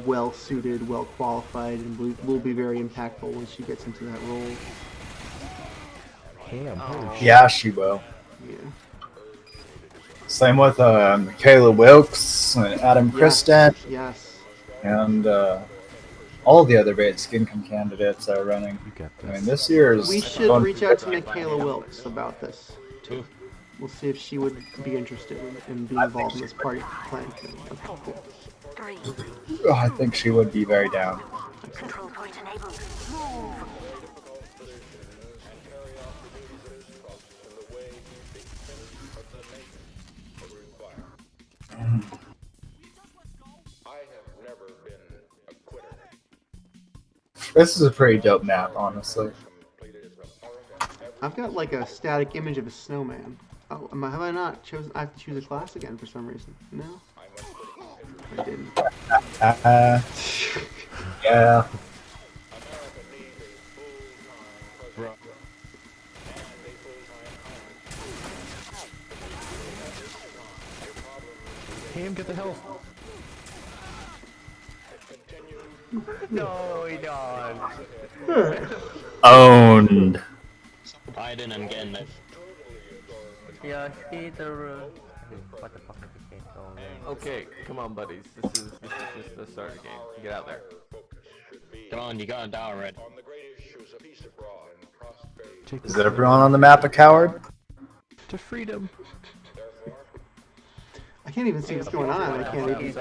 well suited, well qualified, and will be very impactful when she gets into that role. Damn, holy shit. Yeah, she will. Yeah. Same with Michaela Wilkes and Adam Kristen. Yes. And all the other Red Skincom candidates are running. You got this. I mean, this year is... We should reach out to Michaela Wilkes about this, too. We'll see if she would be interested in being involved in this party plan. Okay, cool. Oh, I think she would be very down. Control point enabled. This is a pretty dope map, honestly. I've got like a static image of a snowman. Oh, have I not chosen? I have to choose a class again for some reason. No, I didn't. Yeah. Ham, get the health. No, he don't. Owned. Biden and getting this. Yeah, he the. What the fuck is this game called? Okay, come on, buddies. This is just the start of the game. Get out there. Come on, you got it down, Red. Is everyone on the map a coward? To freedom. I can't even see what's going on. I can't even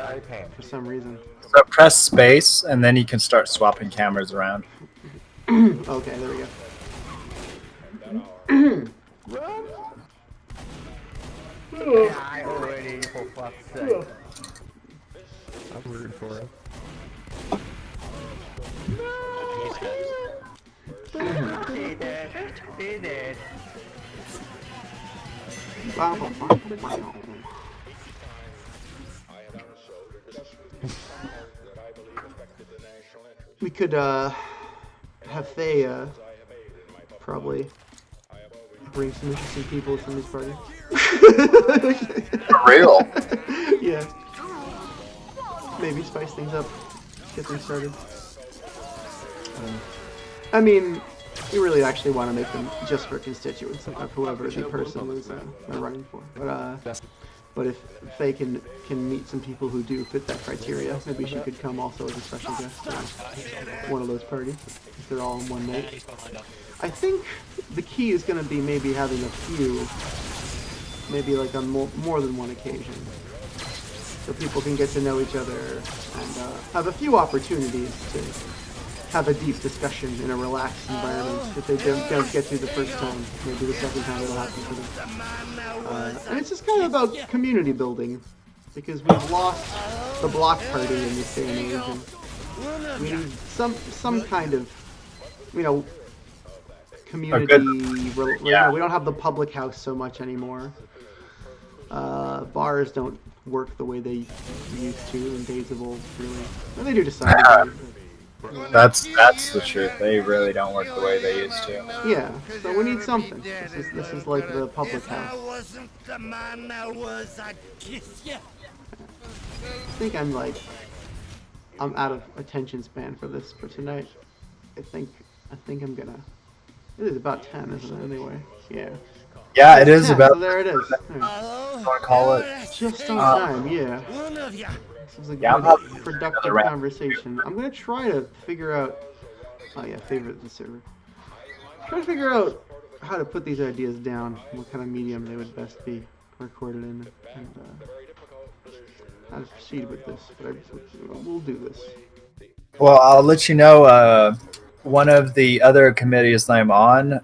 for some reason. So press space, and then you can start swapping cameras around. Okay, there we go. Run! Die already, for fuck's sake. I'm rooting for him. He dead. He dead. We could have Faye probably bring some interesting people from this party. For real? Yeah. Maybe spice things up. Get things started. I mean, you really actually want to make them just for constituents of whoever the person is they're running for. But if Faye can meet some people who do fit that criteria, maybe she could come also as a special guest to one of those parties if they're all in one night. I think the key is going to be maybe having a few, maybe like on more than one occasion, so people can get to know each other and have a few opportunities to have a deep discussion in a relaxed environment. If they don't get to the first time, maybe the second time it'll happen for them. And it's just kind of about community building, because we've lost the block party in this day and age, and we need some kind of, community. We don't have the public house so much anymore. Bars don't work the way they used to in days of old, really. And they do to some degree. That's the truth. They really don't work the way they used to. Yeah, so we need something. This is like the public house. I wasn't the man I was, I'd kiss you. I think I'm out of attention span for this for tonight. I think I'm gonna. It is about 10, isn't it? Anyway, yeah. Yeah, it is 10, about. So there it is. Want to call it? Just on time, yeah. This was a good, productive conversation. I'm gonna try to figure out. Oh yeah, favorite the server. Try to figure out how to put these ideas down, what kind of medium they would best be recorded in, and how to proceed with this. But we'll do this. Well, I'll let you know. One of the other committees I'm on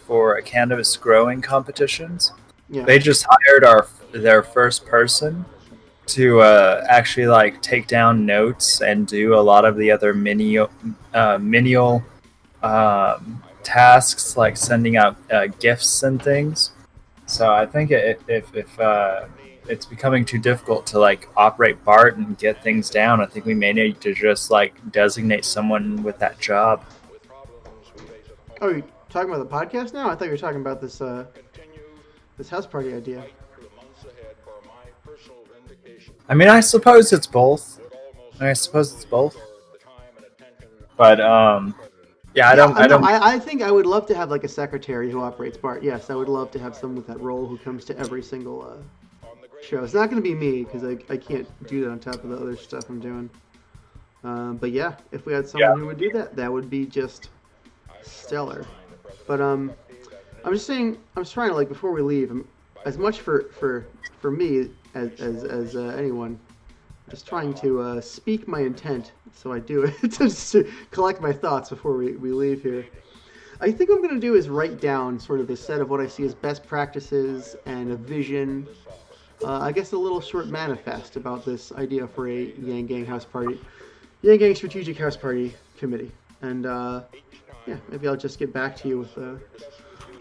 for cannabis growing competitions. Yeah. They just hired their first person to actually take down notes and do a lot of the other menial tasks, like sending out gifts and things. So I think if it's becoming too difficult to operate BART and get things down, I think we may need to just designate someone with that job. Oh, you're talking about the podcast now? I thought you were talking about this this house party idea. I mean, I suppose it's both. But yeah, I think I would love to have a secretary who operates BART. Yes, I would love to have someone with that role who comes to every single show. It's not going to be me because I can't do that on top of the other stuff I'm doing. But yeah, if we had someone who would do that, that would be just stellar. But I'm just saying, I'm just trying to before we leave, as much for me as anyone, just trying to speak my intent, so I do it, just to collect my thoughts before we leave here. I think what I'm going to do is write down sort of a set of what I see as best practices and a vision, I guess a little short manifest about this idea for a Yang Gang House Party, Yang Gang Strategic House Party Committee. And yeah, maybe I'll just get back to you with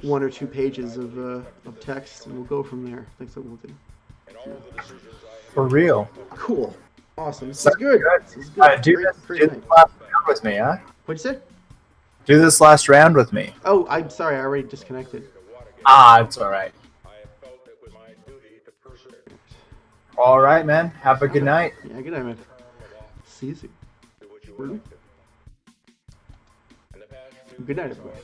1 or 2 pages of text, and we'll go from there. That's what we'll do. For real. Cool. Awesome. This is good. This is good. Do this last round with me, huh? What'd you say? Do this last round with me. Oh, I'm sorry. I already disconnected. It's all right. All right, man. Have a good night. Yeah, good night, man. See you soon. Good night, everybody.